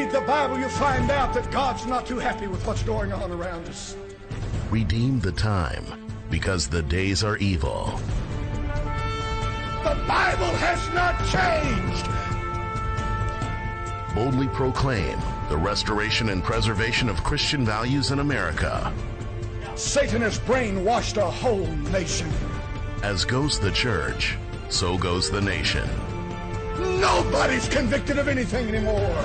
read the Bible, you find out that God's not too happy with what's going on around us. Redeem the time, because the days are evil. The Bible has not changed. Boldly proclaim the restoration and preservation of Christian values in America. Satan has brainwashed a whole nation. As goes the church, so goes the nation. Nobody's convicted of anything anymore.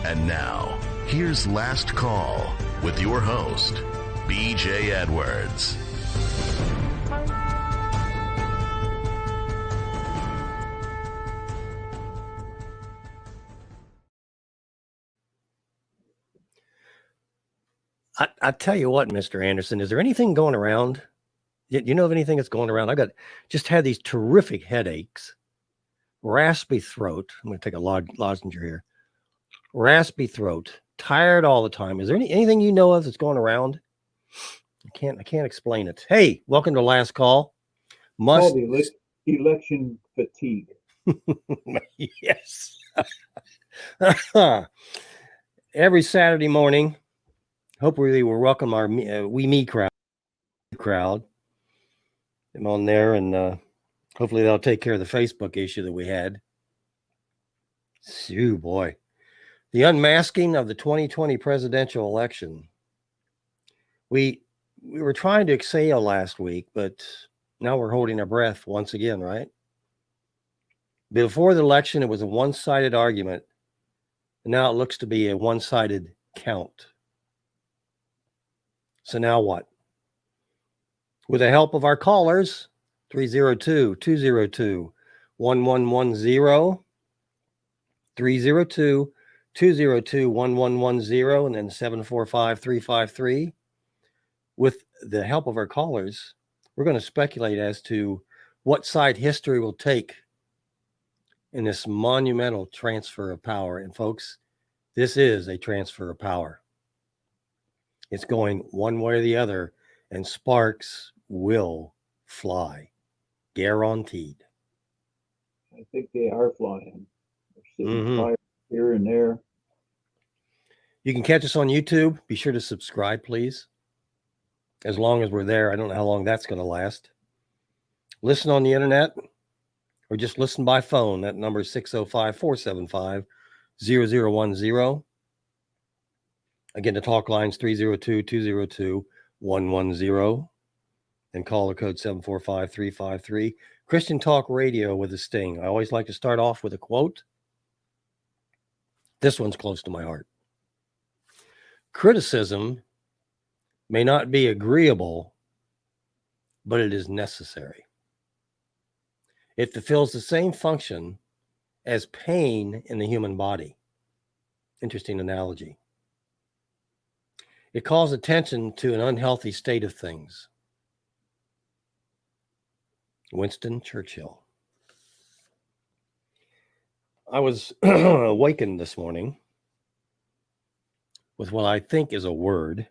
And now, here's Last Call with your host, B.J. Edwards. I tell you what, Mr. Anderson, is there anything going around? You know of anything that's going around? Just had these terrific headaches, raspy throat. I'm going to take a lozenge here. Raspy throat, tired all the time. Is there anything you know of that's going around? I can't explain it. Hey, welcome to Last Call. Election fatigue. Yes. Every Saturday morning, hopefully we'll welcome our me crowd. I'm on there, and hopefully they'll take care of the Facebook issue that we had. Phew, boy. The unmasking of the 2020 presidential election. We were trying to exhale last week, but now we're holding our breath once again, right? Before the election, it was a one-sided argument, and now it looks to be a one-sided count. So now what? With the help of our callers, 302-202-1110, 302-202-1110, and then 745-353. With the help of our callers, we're going to speculate as to what side history will take in this monumental transfer of power. And folks, this is a transfer of power. It's going one way or the other, and sparks will fly. Guaranteed. I think they are flying. They're setting fire here and there. You can catch us on YouTube. Be sure to subscribe, please. As long as we're there. I don't know how long that's going to last. Listen on the internet or just listen by phone. That number is 605-475-0010. Again, the talk line's 302-202-1110 and caller code 745-353. Christian Talk Radio with a sting. I always like to start off with a quote. This one's close to my heart. Criticism may not be agreeable, but it is necessary. It fulfills the same function as pain in the human body. Interesting analogy. It calls attention to an unhealthy state of things. Winston Churchill. I was awakened this morning with what I think is a word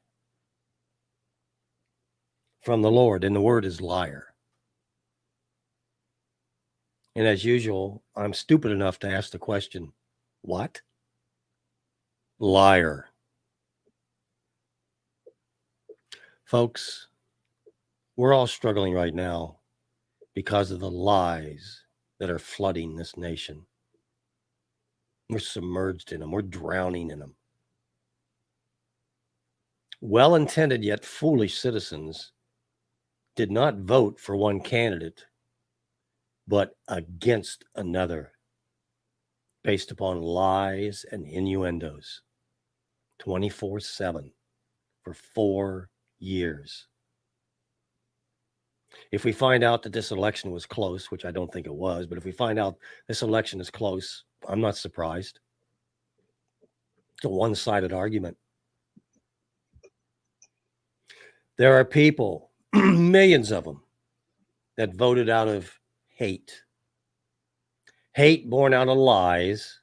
from the Lord, and the word is liar. And as usual, I'm stupid enough to ask the question, what? Liar. Folks, we're all struggling right now because of the lies that are flooding this nation. We're submerged in them. We're drowning in them. Well-intended yet foolish citizens did not vote for one candidate, but against another, based upon lies and innuendos, 24/7 for 4 years. If we find out that this election was close, which I don't think it was, but if we find out this election is close, I'm not surprised. It's a one-sided argument. There are people, millions of them, that voted out of hate. Hate born out of lies,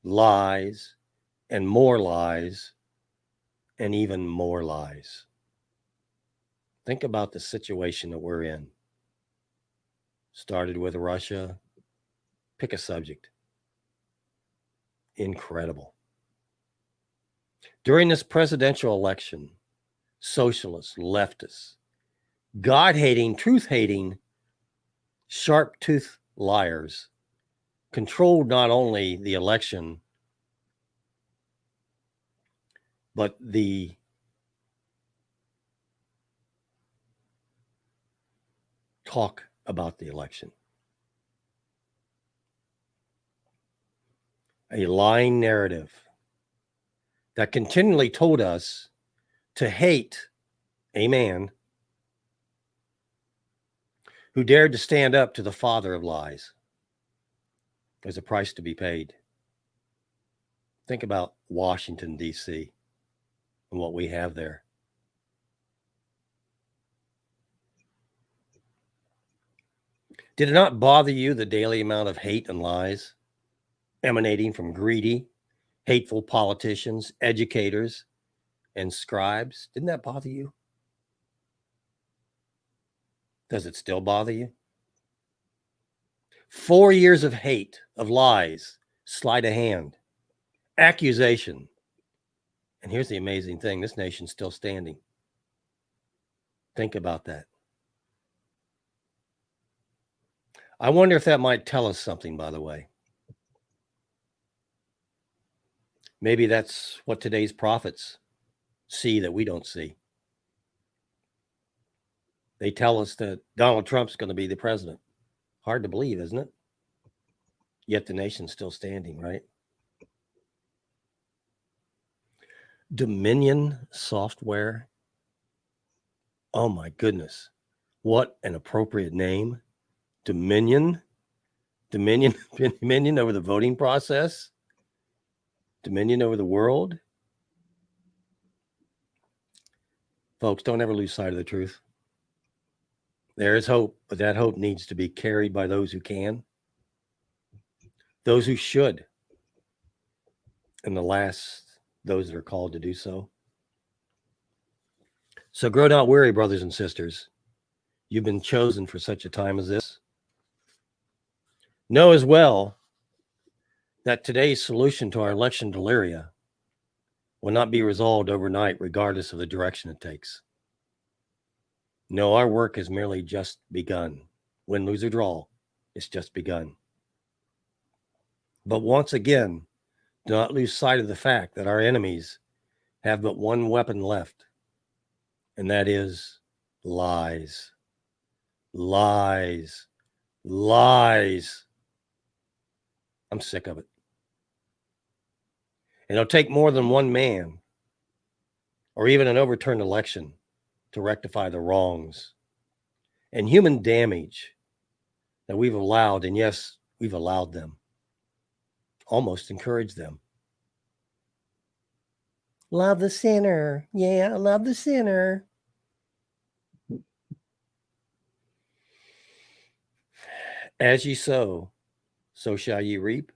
and more lies, and even more lies. Think about the situation that we're in. Started with Russia. Pick a subject. Incredible. During this presidential election, socialists, leftists, God-hating, truth-hating, sharp-toothed liars controlled not only the election, but the talk about the election. A lying narrative that continually told us to hate a man who dared to stand up to the father of lies. There's a price to be paid. Think about Washington, D.C., and what we have there. Did it not bother you the daily amount of hate and lies emanating from greedy, hateful politicians, educators, and scribes? Didn't that bother you? Does it still bother you? 4 years of hate, of lies, sleight of hand, accusation. And here's the amazing thing, this nation's still standing. Think about that. I wonder if that might tell us something, by the way. Maybe that's what today's prophets see that we don't see. They tell us that Donald Trump's going to be the president. Hard to believe, isn't it? Yet the nation's still standing, right? Dominion software. Oh my goodness. What an appropriate name. Dominion. Dominion over the voting process. Dominion over the world. Folks, don't ever lose sight of the truth. There is hope, but that hope needs to be carried by those who can, those who should, and the last, those that are called to do so. So grow not weary, brothers and sisters. You've been chosen for such a time as this. Know as well that today's solution to our election deliria will not be resolved overnight, regardless of the direction it takes. No, our work has merely just begun. Win, lose, or draw, it's just begun. But once again, do not lose sight of the fact that our enemies have but one weapon left, and that is lies. Lies. Lies. I'm sick of it. And it'll take more than one man or even an overturned election to rectify the wrongs and human damage that we've allowed, and yes, we've allowed them, almost encouraged them. Love the sinner. Yeah, love the sinner. As ye sow, so shall ye reap.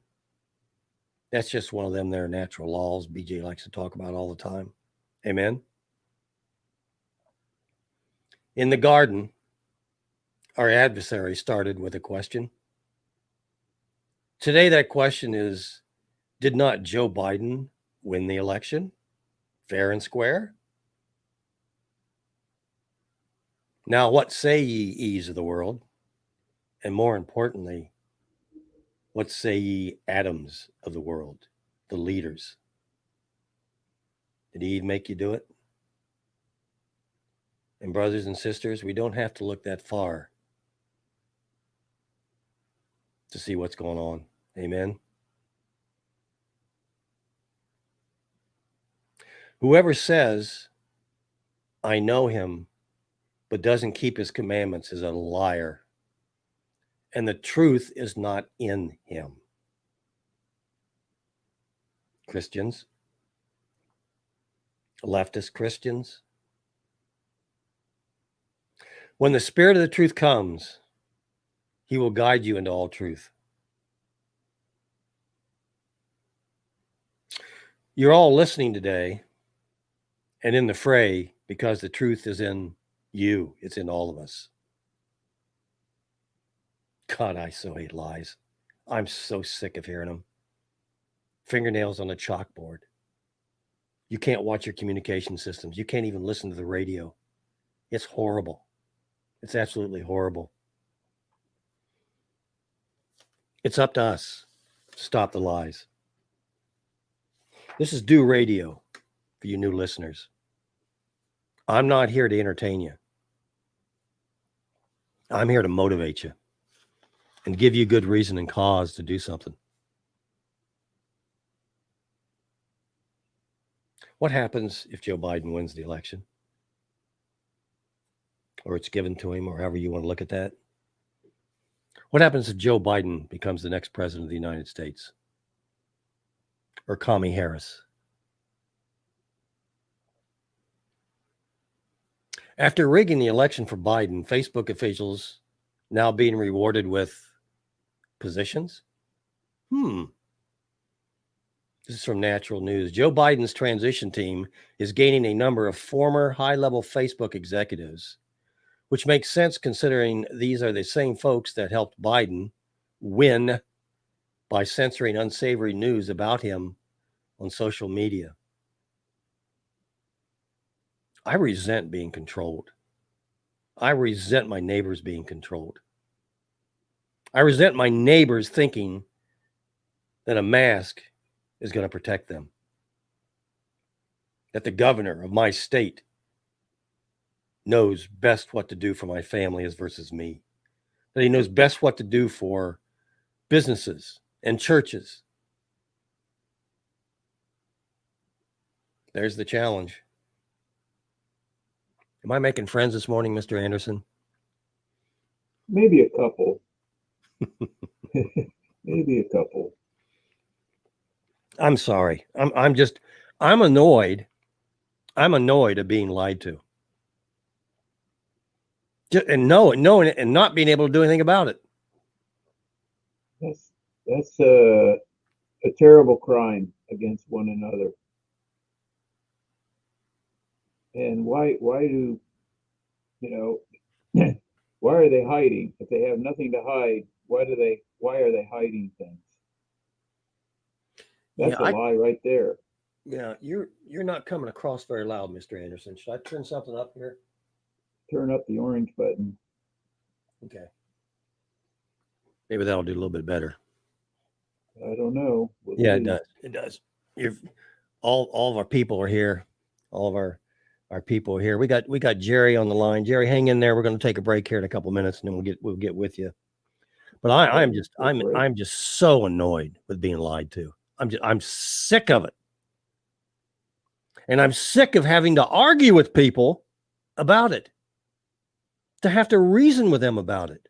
That's just one of them their natural laws BJ likes to talk about all the time. Amen. In the garden, our adversary started with a question. Today, that question is, did not Joe Biden win the election? Fair and square? Now, what say ye, E's of the world? And more importantly, what say ye, atoms of the world, the leaders? Did Eve make you do it? And brothers and sisters, we don't have to look that far to see what's going on. Amen. Whoever says, I know him, but doesn't keep his commandments is a liar, and the truth is not in him. Christians, leftist Christians, when the Spirit of the truth comes, he will guide you into all truth. You're all listening today and in the fray because the truth is in you. It's in all of us. God, I so hate lies. I'm so sick of hearing them. Fingernails on a chalkboard. You can't watch your communication systems. You can't even listen to the radio. It's horrible. It's absolutely horrible. It's up to us to stop the lies. This is Do Radio for you new listeners. I'm not here to entertain you. I'm here to motivate you and give you good reason and cause to do something. What happens if Joe Biden wins the election? Or it's given to him, or however you want to look at that? What happens if Joe Biden becomes the next president of the United States? Or Kamala Harris? After rigging the election for Biden, Facebook officials now being rewarded with positions? This is from Natural News. Joe Biden's transition team is gaining a number of former high-level Facebook executives, which makes sense considering these are the same folks that helped Biden win by censoring unsavory news about him on social media. I resent being controlled. I resent my neighbors being controlled. I resent my neighbors thinking that a mask is going to protect them. That the governor of my state knows best what to do for my family as versus me. That he knows best what to do for businesses and churches. There's the challenge. Am I making friends this morning, Mr. Anderson? Maybe a couple. Maybe a couple. I'm sorry. I'm annoyed. I'm annoyed at being lied to. And knowing it and not being able to do anything about it. That's a terrible crime against one another. And why do, why are they hiding? If they have nothing to hide, why are they hiding things? That's a lie right there. Yeah, you're not coming across very loud, Mr. Anderson. Should I turn something up here? Turn up the orange button. Okay. Maybe that'll do a little bit better. I don't know. Yeah, it does. It does. All of our people are here. All of our people are here. We got Jerry on the line. Jerry, hang in there. We're going to take a break here in a couple of minutes, and then we'll get with you. But I'm just so annoyed with being lied to. I'm sick of it. And I'm sick of having to argue with people about it. To have to reason with them about it.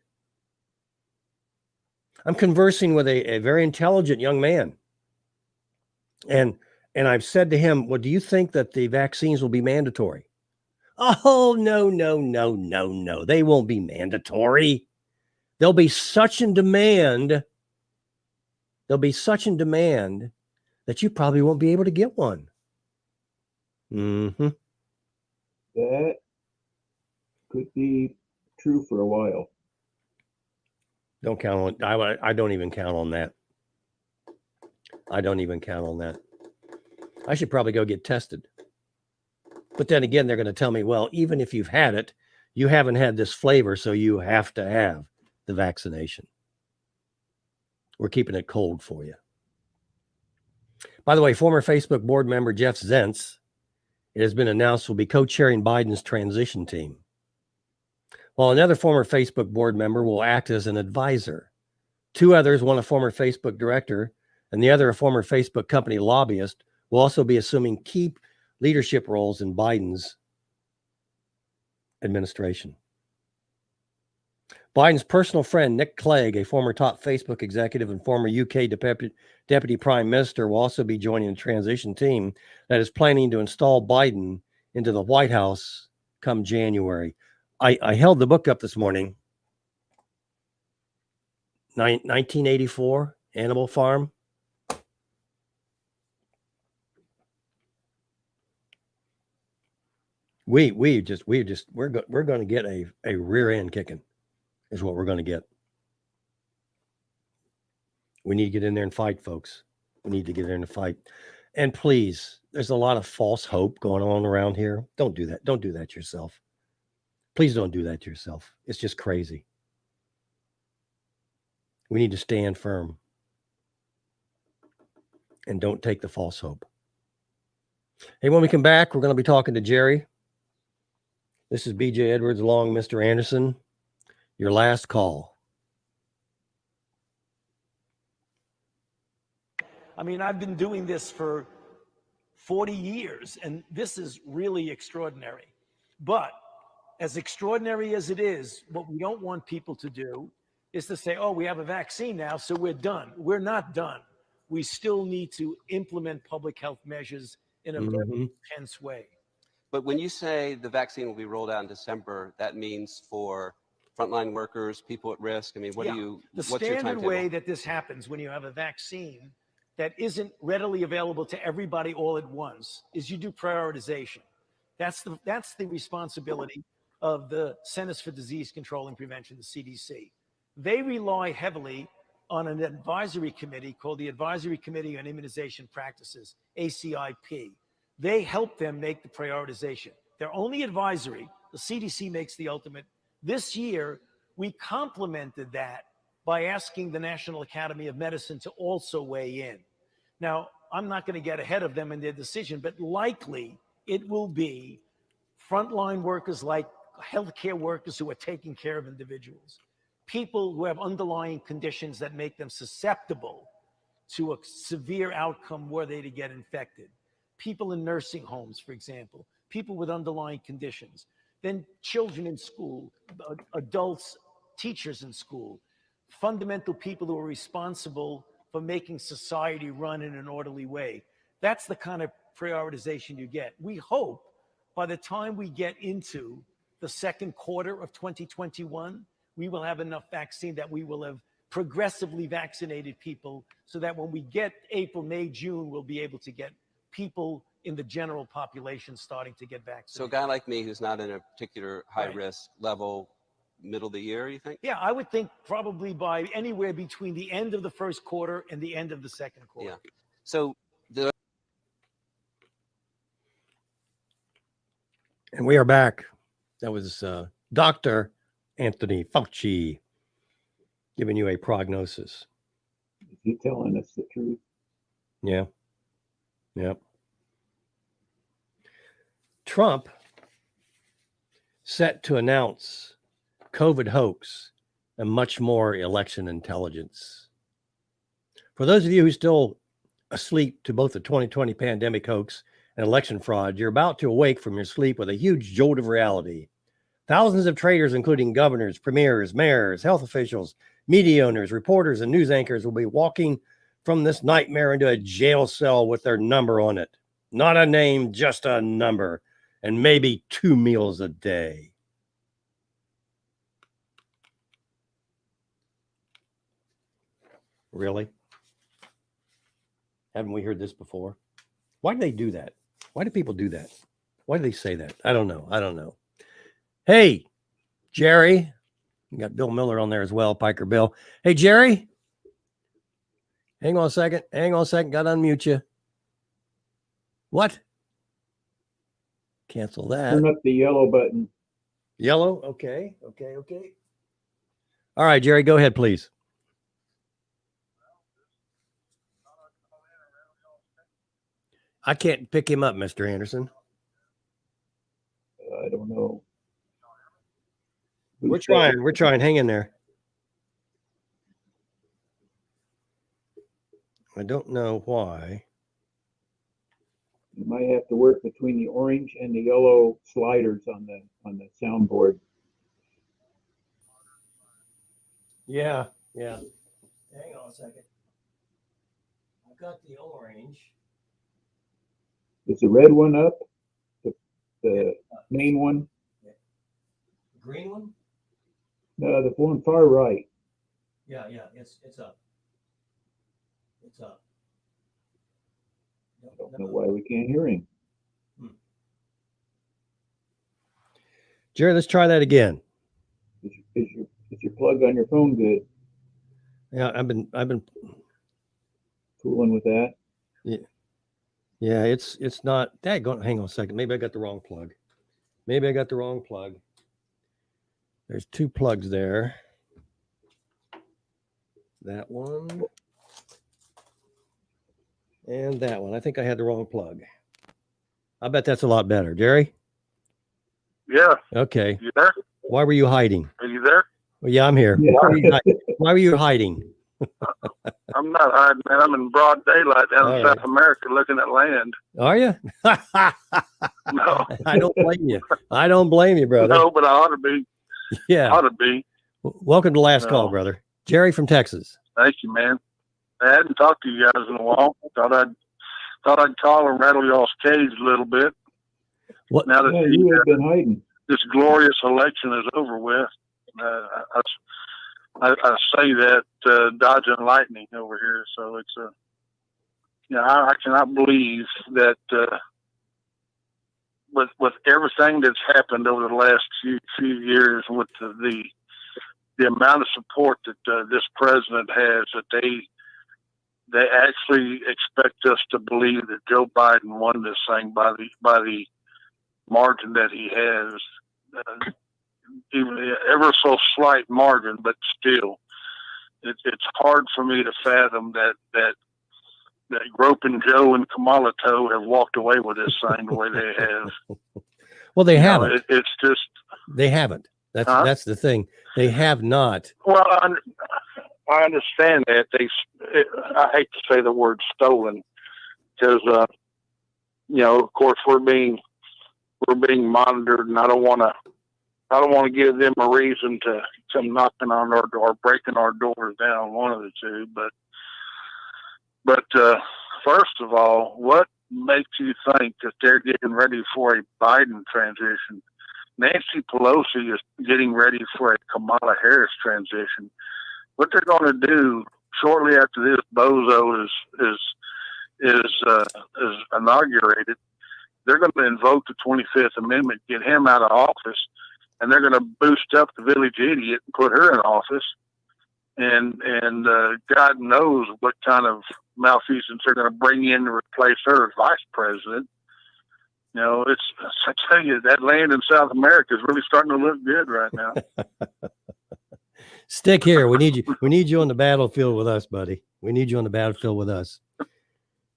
I'm conversing with a very intelligent young man. And I've said to him, well, do you think that the vaccines will be mandatory? Oh, no. They won't be mandatory. They'll be such in demand. They'll be such in demand that you probably won't be able to get one. Mm-hmm. That could be true for a while. Don't count on. I don't even count on that. I don't even count on that. I should probably go get tested. But then again, they're going to tell me, well, even if you've had it, you haven't had this flavor, so you have to have the vaccination. We're keeping it cold for you. By the way, former Facebook board member Jeff Zients, it has been announced, will be co-chairing Biden's transition team, while another former Facebook board member will act as an advisor. Two others, one a former Facebook director and the other a former Facebook company lobbyist, will also be assuming key leadership roles in Biden's administration. Biden's personal friend, Nick Clegg, a former top Facebook executive and former UK deputy prime minister, will also be joining the transition team that is planning to install Biden into the White House come January. I held the book up this morning. 1984, Animal Farm. We're going to get a rear end kicking is what we're going to get. We need to get in there and fight, folks. We need to get in there and fight. And please, there's a lot of false hope going on around here. Don't do that. Don't do that yourself. Please don't do that to yourself. It's just crazy. We need to stand firm and don't take the false hope. Hey, when we come back, we're going to be talking to Jerry. This is BJ Edwards along Mr. Anderson. Your last call. I mean, I've been doing this for 40 years, and this is really extraordinary. But as extraordinary as it is, what we don't want people to do is to say, oh, we have a vaccine now, so we're done. We're not done. We still need to implement public health measures in a very intense way. But when you say the vaccine will be rolled out in December, that means for frontline workers, people at risk. I mean, what's your standard timetable? way that this happens when you have a vaccine that isn't readily available to everybody all at once is you do prioritization. That's the responsibility of the Centers for Disease Control and Prevention, the CDC. They rely heavily on an advisory committee called the Advisory Committee on Immunization Practices, ACIP. They help them make the prioritization. They're only advisory. The CDC makes the ultimate. This year, we complemented that by asking the National Academy of Medicine to also weigh in. Now, I'm not going to get ahead of them in their decision, but likely it will be frontline workers like healthcare workers who are taking care of individuals, people who have underlying conditions that make them susceptible to a severe outcome were they to get infected, people in nursing homes, for example, people with underlying conditions, then children in school, adults, teachers in school, fundamental people who are responsible for making society run in an orderly way. That's the kind of prioritization you get. We hope by the time we get into the second quarter of 2021, we will have enough vaccine that we will have progressively vaccinated people so that when we get April, May, June, we'll be able to get people in the general population starting to get vaccinated. So a guy like me who's not in a particular high risk level, middle of the year, you think? Yeah, I would think probably by anywhere between the end of the first quarter and the end of the second quarter. Yeah. So And we are back. That was Dr. Anthony Fauci giving you a prognosis. Is he telling us the truth? Yeah. Yep. Trump set to announce COVID hoax and much more election intelligence. For those of you who are still asleep to both the 2020 pandemic hoax and election fraud, you're about to awake from your sleep with a huge jolt of reality. Thousands of traitors, including governors, premiers, mayors, health officials, media owners, reporters, and news anchors will be walking from this nightmare into a jail cell with their number on it. Not a name, just a number, and maybe 2 meals a day. Really? Haven't we heard this before? Why do they do that? Why do people do that? Why do they say that? I don't know. Hey, Jerry. You got Bill Miller on there as well, Piker Bill. Hey, Jerry. Hang on a second. Got to unmute you. What? Cancel that. Turn up the yellow button. Yellow? Okay. All right, Jerry, go ahead, please. I can't pick him up, Mr. Anderson. I don't know. We're trying. Hang in there. I don't know why. You might have to work between the orange and the yellow sliders on the soundboard. Yeah. Hang on a second. I've got the orange. Is the red one up? The main one? Green one? No, the one far right. Yeah, it's up. It's up. I don't know why we can't hear him. Jerry, let's try that again. Is your plug on your phone good? Yeah, I've been Fooling with that? Yeah. Yeah, it's not that going. Hang on a second. Maybe I got the wrong plug. There's two plugs there. That one and that one. I think I had the wrong plug. I bet that's a lot better, Jerry. Yeah, Okay. you there? Why were you hiding? Are you there? Well, yeah, I'm here. Yeah. Why were you hiding? I'm not hiding, man. I'm in broad daylight down All in right. South America looking at land. Are you? No, I don't blame you. I don't blame you, brother. no, but I ought to be. Yeah. Ought to be. Welcome to Last No. Call, brother. Jerry from Texas. Thank you, man. I hadn't talked to you guys in a while. Thought I'd call and rattle y'all's cage a little bit. What? Now that Yeah, you have been hiding. this glorious election is over with, I say that dodging lightning over here. So it's I cannot believe that with everything that's happened over the last few years, with the amount of support that this president has, that they actually expect us to believe that Joe Biden won this thing by the margin that he has, even ever so slight margin, but still, it's hard for me to fathom that Groping Joe and Kamala Toe have walked away with this thing the way they have. Well, they haven't. It's just They haven't. That's the thing. They have not. well, I understand that I hate to say the word stolen because of course we're being monitored, and I don't want to give them a reason to come knocking on our door, breaking our doors down, one of the two. But first of all, what makes you think that they're getting ready for a Biden transition? Nancy Pelosi is getting ready for a Kamala Harris transition. What they're going to do shortly after this bozo is inaugurated, they're going to invoke the 25th Amendment, get him out of office, and they're going to boost up the village idiot and put her in office. And God knows what kind of malfeasance they're going to bring in to replace her as vice president. I tell you, that land in South America is really starting to look good right now. Stick here. We need you. We need you on the battlefield with us, buddy. We need you on the battlefield with us.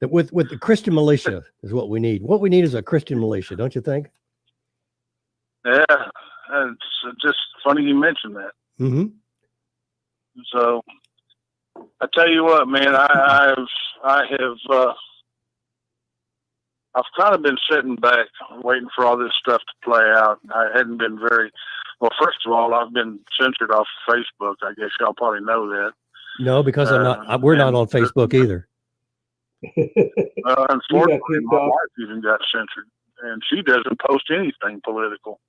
With the Christian militia is what we need. What we need is a Christian militia, don't you think? Yeah, it's just funny you mentioned that. Mm-hmm. So I tell you what, man, I've kind of been sitting back waiting for all this stuff to play out. I hadn't been well. First of all, I've been censored off of Facebook. I guess y'all probably know that. No, because I'm not. We're not on Facebook either. Unfortunately, my wife even got censored, and she doesn't post anything political.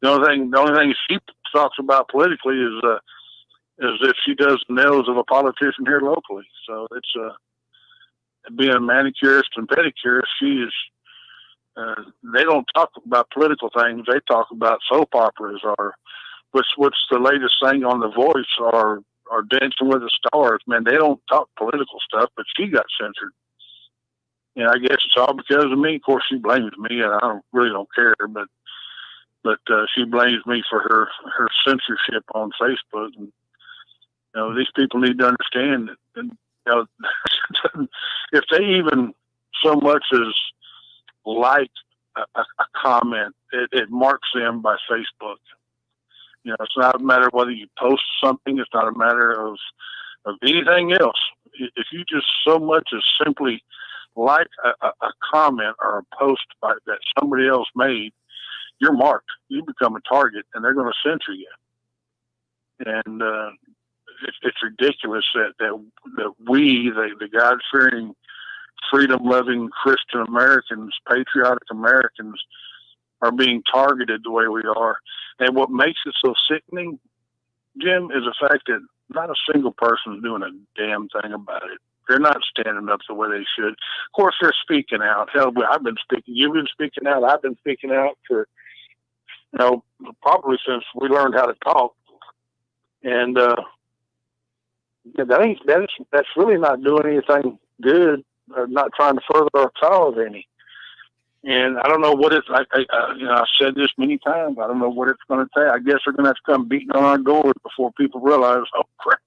The only thing she talks about politically is if she does the nails of a politician here locally. So it's being a manicurist and pedicurist, she is. They don't talk about political things. They talk about soap operas, or what's the latest thing on The Voice, or Dancing with the Stars. Man, they don't talk political stuff, but she got censored. And I guess it's all because of me. Of course, she blames me, and I really don't care. But she blames me for her censorship on Facebook. And these people need to understand that. And, if they even so much as like a comment, it marks them by Facebook. It's not a matter of whether you post something. It's not a matter of anything else. If you just so much as simply like a comment or a post that somebody else made, you're marked. You become a target, and they're going to censor you. And it's ridiculous that we, the God-fearing, freedom-loving Christian Americans, patriotic Americans, are being targeted the way we are. And what makes it so sickening, Jim, is the fact that not a single person is doing a damn thing about it. They're not standing up the way they should. Of course, they're speaking out. Hell, I've been speaking. You've been speaking out. I've been speaking out for, probably since we learned how to talk. And that's really not doing anything good not trying to further our cause any. And I don't know what it's. I've said this many times. I don't know what it's going to take. I guess they're going to have to come beating on our doors before people realize, oh crap,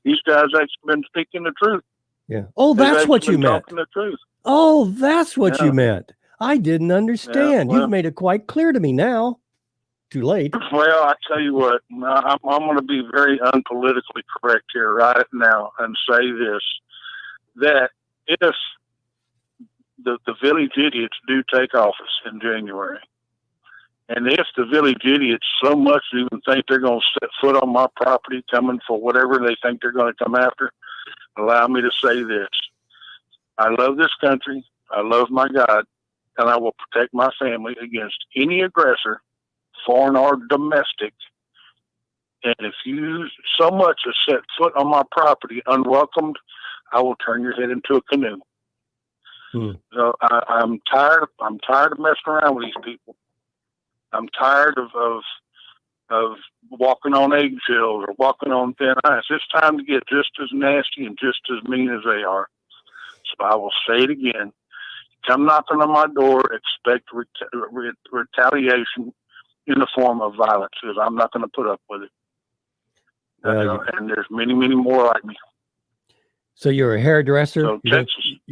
these guys actually been speaking the truth. Yeah. Oh, that's what you meant. Talking the truth. Oh, that's what you meant. I didn't understand. Yeah, well, You've made it quite clear to me now. Too late. Well, I tell you what, I'm going to be very unpolitically correct here right now and say this, that if the village idiots do take office in January, and if the village idiots so much even think they're going to set foot on my property coming for whatever they think they're going to come after, allow me to say this. I love this country. I love my God, and I will protect my family against any aggressor, foreign or domestic. And if you so much as set foot on my property unwelcomed, I will turn your head into a canoe. So I'm tired of messing around with these people. I'm tired of walking on eggshells or walking on thin ice. It's time to get just as nasty and just as mean as they are. So I will say it again. Come knocking on my door, expect retaliation in the form of violence, because I'm not going to put up with it. And there's many, many more like me. So you're a hairdresser? So you're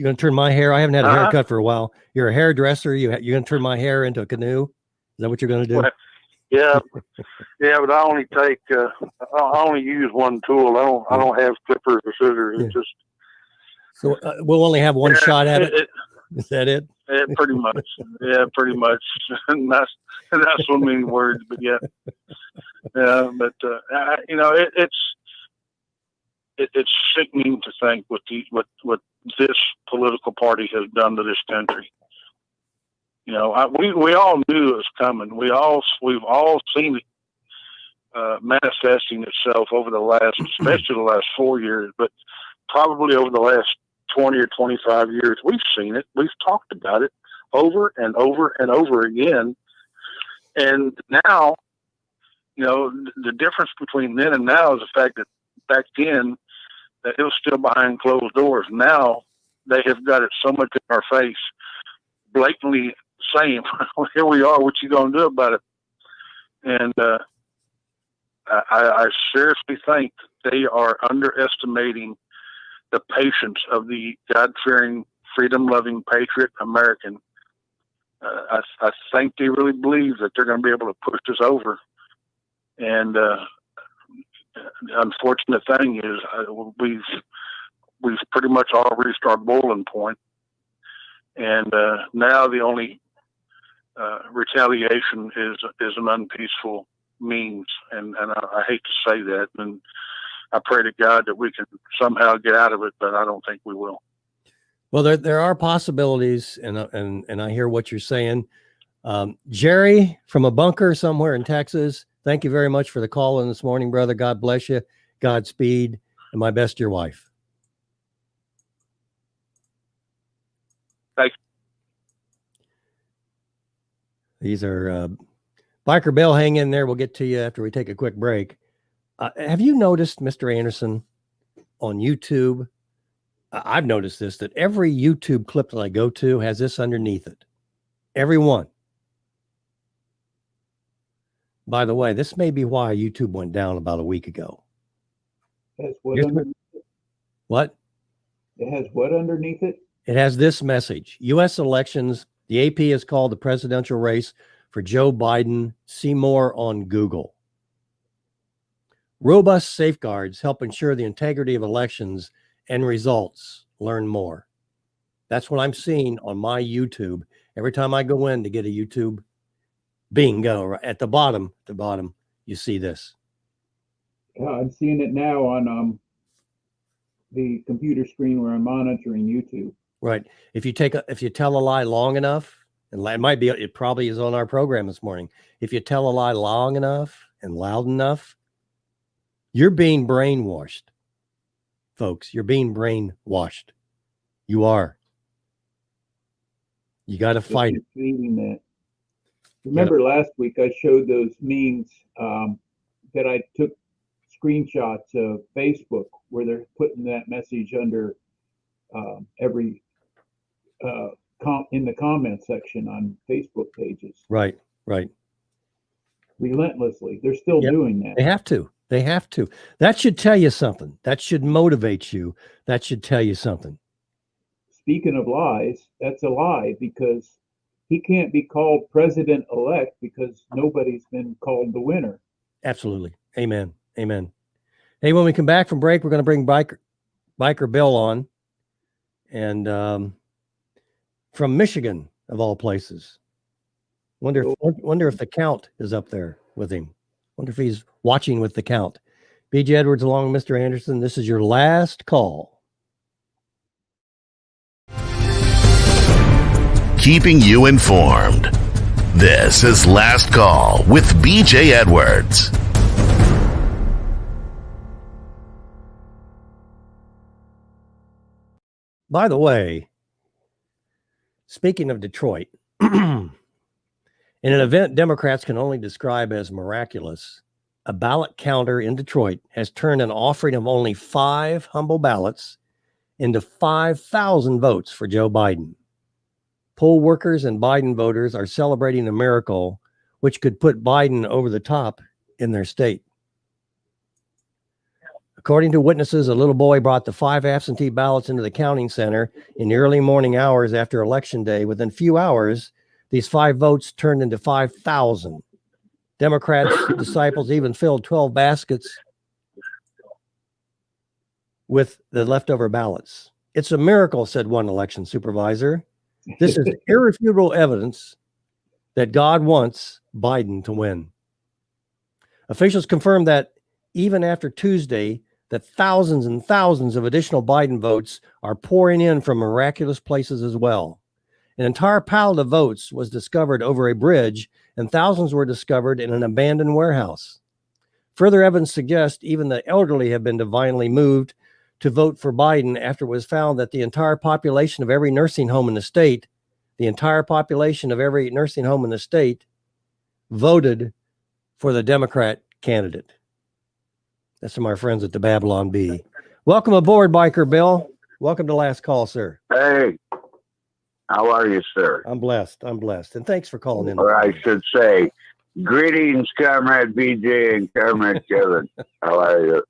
going to turn my hair? I haven't had a haircut for a while. You're a hairdresser? You're going to turn my hair into a canoe? Is that what you're going to do? Well, yeah, but I only take. I only use one tool. I don't have clippers or scissors. It's just. So we'll only have one shot at it. Is that it? Yeah, pretty much. Yeah, pretty much. And that's so many words, but yeah. Yeah, but it's sickening to think what this political party has done to this country. We all knew it was coming. We've all seen it manifesting itself over the last, especially the last 4 years, but probably over the last 20 or 25 years, we've seen it. We've talked about it over and over and over again. And now, the difference between then and now is the fact that back then that it was still behind closed doors. Now they have got it so much in our face, blatantly saying, well, here we are, what you going to do about it? And I seriously think they are underestimating the patience of the God-fearing, freedom-loving, patriot American. I think they really believe that they're going to be able to push this over. And the unfortunate thing is we've pretty much all reached our boiling point. And now the only retaliation is an unpeaceful means. And I hate to say that. And I pray to God that we can somehow get out of it, but I don't think we will. Well, there are possibilities, and I hear what you're saying. Jerry from a bunker somewhere in Texas, thank you very much for the call in this morning, brother. God bless you. Godspeed, and my best to your wife. Thanks. These are Biker Bill. Hang in there. We'll get to you after we take a quick break. Have you noticed, Mr. Anderson, on YouTube? I've noticed this, that every YouTube clip that I go to has this underneath it. Every one. By the way, this may be why YouTube went down about a week ago. Has what underneath it? What? It has what underneath it? It has this message. U.S. elections, the AP has called the presidential race for Joe Biden. See more on Google. Robust safeguards help ensure the integrity of elections and results. Learn more. That's what I'm seeing on my YouTube. Every time I go in to get a YouTube bingo, right at the bottom, you see this. Yeah, I'm seeing it now on the computer screen where I'm monitoring YouTube. Right. If you tell a lie long enough, and it probably is on our program this morning. If you tell a lie long enough and loud enough, you're being brainwashed. Folks, you're being brainwashed. You are. You got to fight it. That. Remember last week I showed those memes that I took screenshots of Facebook where they're putting that message under every in the comment section on Facebook pages Right. relentlessly. They're still Yep. doing that. They have to. That should tell you something. That should motivate you. That should tell you something. Speaking of lies, that's a lie because he can't be called president-elect because nobody's been called the winner. Absolutely. Amen. Hey, when we come back from break, we're going to bring Biker Bill on, and from Michigan, of all places. Wonder if the Count is up there with him. Wonder if he's watching with the Count. B.J. Edwards along with Mr. Anderson. This is your last call. Keeping you informed. This is Last Call with B.J. Edwards. By the way, speaking of Detroit, in an event Democrats can only describe as miraculous, a ballot counter in Detroit has turned an offering of only 5 humble ballots into 5,000 votes for Joe Biden. Poll workers and Biden voters are celebrating a miracle which could put Biden over the top in their state. According to witnesses, a little boy brought the 5 absentee ballots into the counting center in the early morning hours after Election Day. Within a few hours, these 5 votes turned into 5,000. Democrats' disciples even filled 12 baskets with the leftover ballots. It's a miracle, said one election supervisor. This is irrefutable evidence that God wants Biden to win. Officials confirmed that even after Tuesday, that thousands and thousands of additional Biden votes are pouring in from miraculous places as well. An entire pallet of votes was discovered over a bridge, and thousands were discovered in an abandoned warehouse. Further evidence suggests even the elderly have been divinely moved to vote for Biden after it was found that the entire population of every nursing home in the state, voted for the Democrat candidate. That's from our friends at the Babylon Bee. Welcome aboard, Biker Bill. Welcome to Last Call, sir. Hey, how are you, sir? I'm blessed. And thanks for calling in. Or I should say, greetings, Comrade BJ and Comrade Kevin. How are you?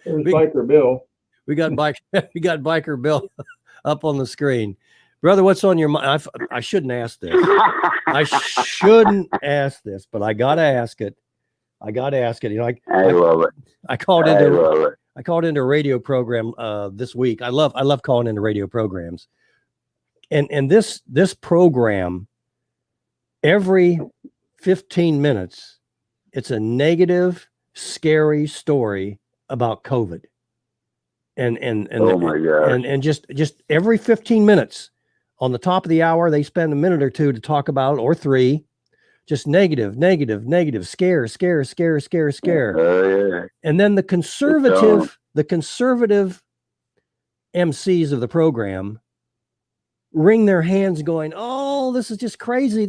There's Biker Bill. We got Biker Bill up on the screen. Brother, what's on your mind? I shouldn't ask this. But I got to ask it. You know, I love it. I called into a radio program this week. I love calling into radio programs. And this program, every 15 minutes, it's a negative, scary story about COVID. And oh my God. And just every 15 minutes on the top of the hour, they spend a minute or two to talk about, or 3, just negative, scare. Yeah. And then the conservative MCs of the program wring their hands going, oh, this is just crazy.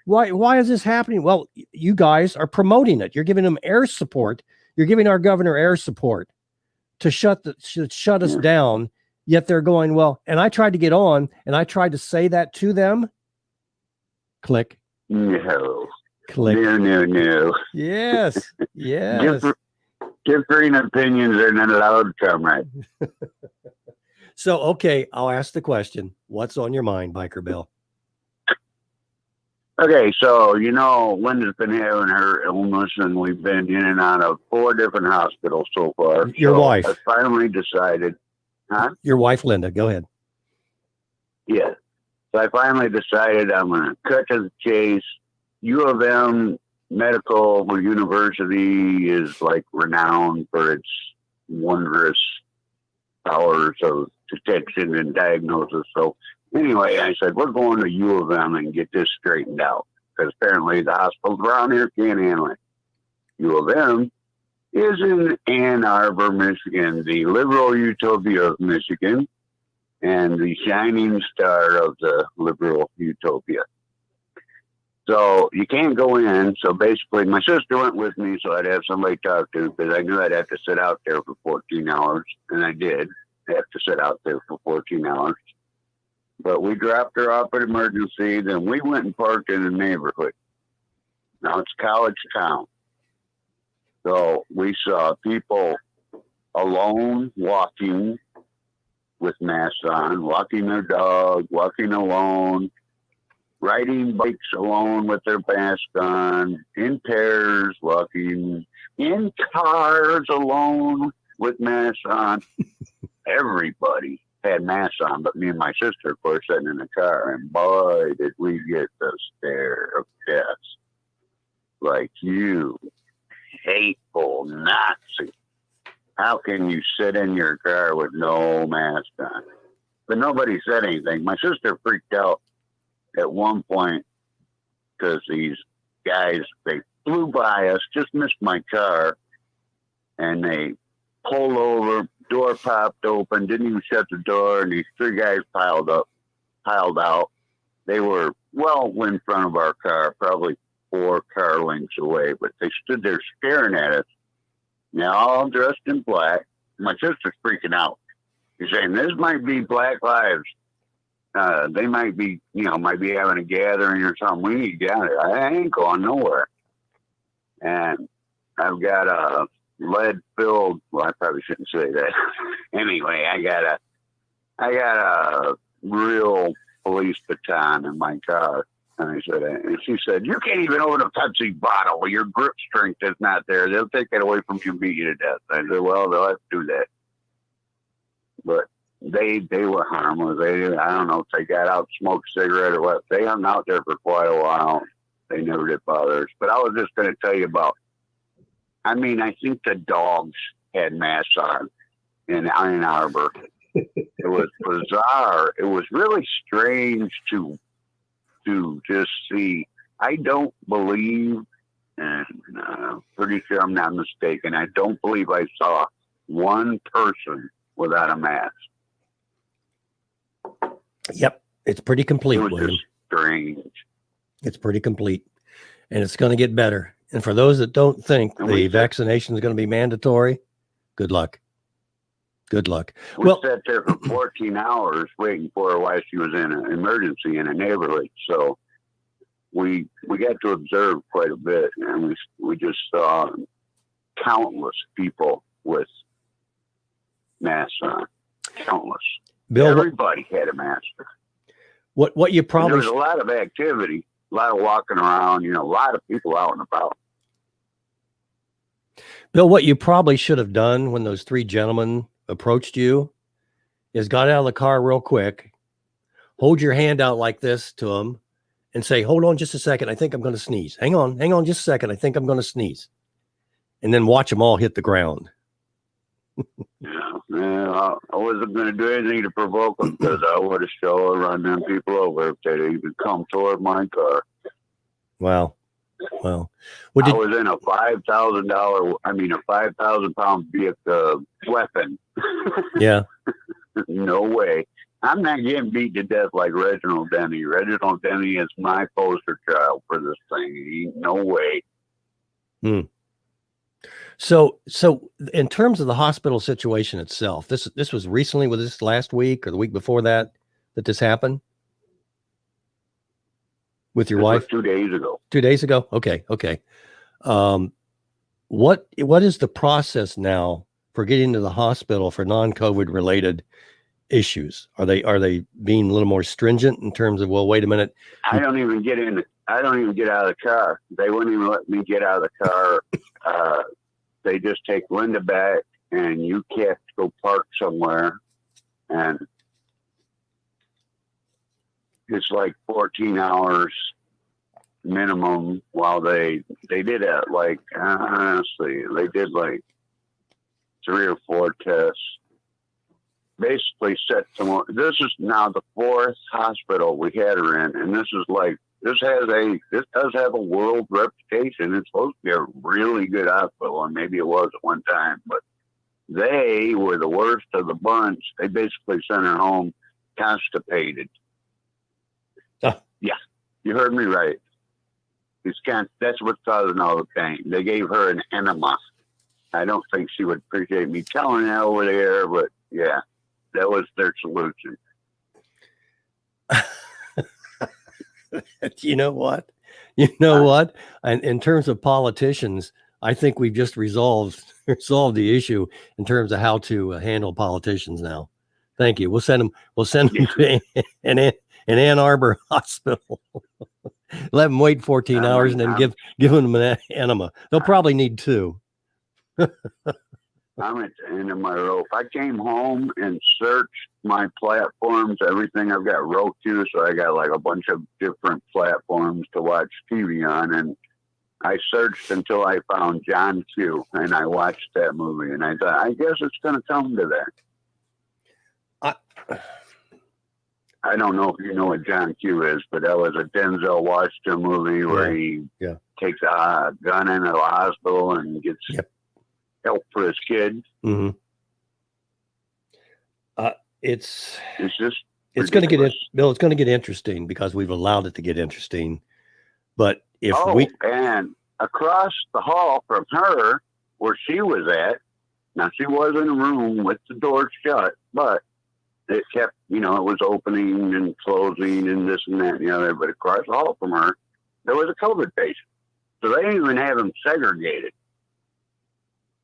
Why is this happening? Well, you guys are promoting it. You're giving them air support. You're giving our governor air support to shut us down. Yet they're going, well, and I tried to get on and I tried to say that to them. Click. No. Click. No. Yes. Differing opinions are not allowed, Comrade. So, okay, I'll ask the question. What's on your mind, Biker Bill? Okay, so, you know, Linda's been having her illness, and we've been in and out of 4 different hospitals so far. Your wife. I finally decided. Huh? Your wife, Linda. Go ahead. Yeah. So I finally decided I'm going to cut to the chase. U of M Medical University is like renowned for its wondrous powers of detection and diagnosis. So anyway, I said, we're going to U of M and get this straightened out, because apparently the hospitals around here can't handle it. U of M is in Ann Arbor, Michigan, the liberal utopia of Michigan, and the shining star of the liberal utopia. So you can't go in. So basically, my sister went with me so I'd have somebody to talk to, because I knew I'd have to sit out there for 14 hours, and I did. have to sit out there for 14 hours. But we dropped her off at emergency. Then we went and parked in the neighborhood. Now it's college town. So we saw people alone walking with masks on, walking their dog, walking alone, riding bikes alone with their mask on, in pairs, walking in cars alone with masks on. Everybody had masks on, but me and my sister, of course, sitting in the car, and boy, did we get the stare of death. Like, you hateful Nazi. How can you sit in your car with no mask on? But nobody said anything. My sister freaked out at one point because these guys, they flew by us, just missed my car, and they pulled over, door popped open, didn't even shut the door, and these three guys piled out. They were well in front of our car, probably 4 car lengths away, but they stood there staring at us. Now, all dressed in black. My sister's freaking out. She's saying, this might be Black Lives. They might be, might be having a gathering or something. We need to get out of here. I ain't going nowhere. And I've got a lead-filled, well, I probably shouldn't say that. Anyway, I got a real police baton in my car. And she said, you can't even open a Pepsi bottle. Your grip strength is not there. They'll take it away from you and beat you to death. I said, well, they'll have to do that. But they were harmless. I don't know if they got out, smoked a cigarette or what. They hung out there for quite a while. They never did bother us. But I was just going to tell you about, I think the dogs had masks on in Ann Arbor. It was bizarre. It was really strange to just see. I don't believe, and pretty sure I'm not mistaken, I don't believe I saw one person without a mask. Yep. It's pretty complete, It was William. just strange. It's pretty complete. And it's going to get better. And for those that don't think the vaccination is going to be mandatory, good luck. Good luck. We sat there for 14 hours waiting for her while she was in an emergency in a neighborhood. So we got to observe quite a bit, and we just saw countless people with masks on. Countless. Bill, everybody had a mask. What you probably there was a lot of activity, a lot of walking around, a lot of people out and about. Bill, what you probably should have done when those 3 gentlemen approached you is got out of the car real quick, hold your hand out like this to them and say, hold on just a second. I think I'm going to sneeze. Hang on just a second. I think I'm going to sneeze. And then watch them all hit the ground. Yeah, I wasn't going to do anything to provoke them because I would have sure run them people over if they'd even come toward my car. Wow. I was in a $5,000 5,000-pound vehicle weapon. Yeah. No way. I'm not getting beat to death like Reginald Denny. Reginald Denny is my poster child for this thing. No way. So in terms of the hospital situation itself, this was recently, was this last week or the week before that this happened? With your wife? 2 days ago. 2 days ago? Okay. What is the process now for getting to the hospital for non-COVID related issues? Are they being a little more stringent in terms of, well, wait a minute. I don't even get out of the car. They wouldn't even let me get out of the car. They just take Linda back and you can't go park somewhere. And it's like 14 hours minimum while they did it honestly, they did like 3 or 4 tests. Basically set someone. This is now the 4th hospital we had her in, and this does have a world reputation. It's supposed to be a really good hospital, and maybe it was at one time, but they were the worst of the bunch. They basically sent her home constipated. Yeah, you heard me right. That's what's causing all the pain. They gave her an enema. I don't think she would appreciate me telling that over there, but yeah. that was their solution. You know what? You know what? And in terms of politicians, I think we've just resolved the issue in terms of how to handle politicians now. Thank you. We'll send them to an Ann Arbor hospital. Let them wait 14 hours and then give them an enema. They'll probably need 2. I'm at the end of my rope. I came home and searched my platforms, everything. I've got Roku, so I got like a bunch of different platforms to watch TV on. And I searched until I found John Q, and I watched that movie. And I thought, I guess it's going to come to that. I don't know if you know what John Q is, but that was a Denzel Washington movie where he takes a gun into the hospital and gets help for his kid. Mm-hmm. It's just going to get Bill. It's going to get interesting because we've allowed it to get interesting. But if and across the hall from her, where she was at, now she was in a room with the door shut, but it kept, it was opening and closing and this and that and the other. But across the hall from her, there was a COVID patient, so they didn't even have them segregated.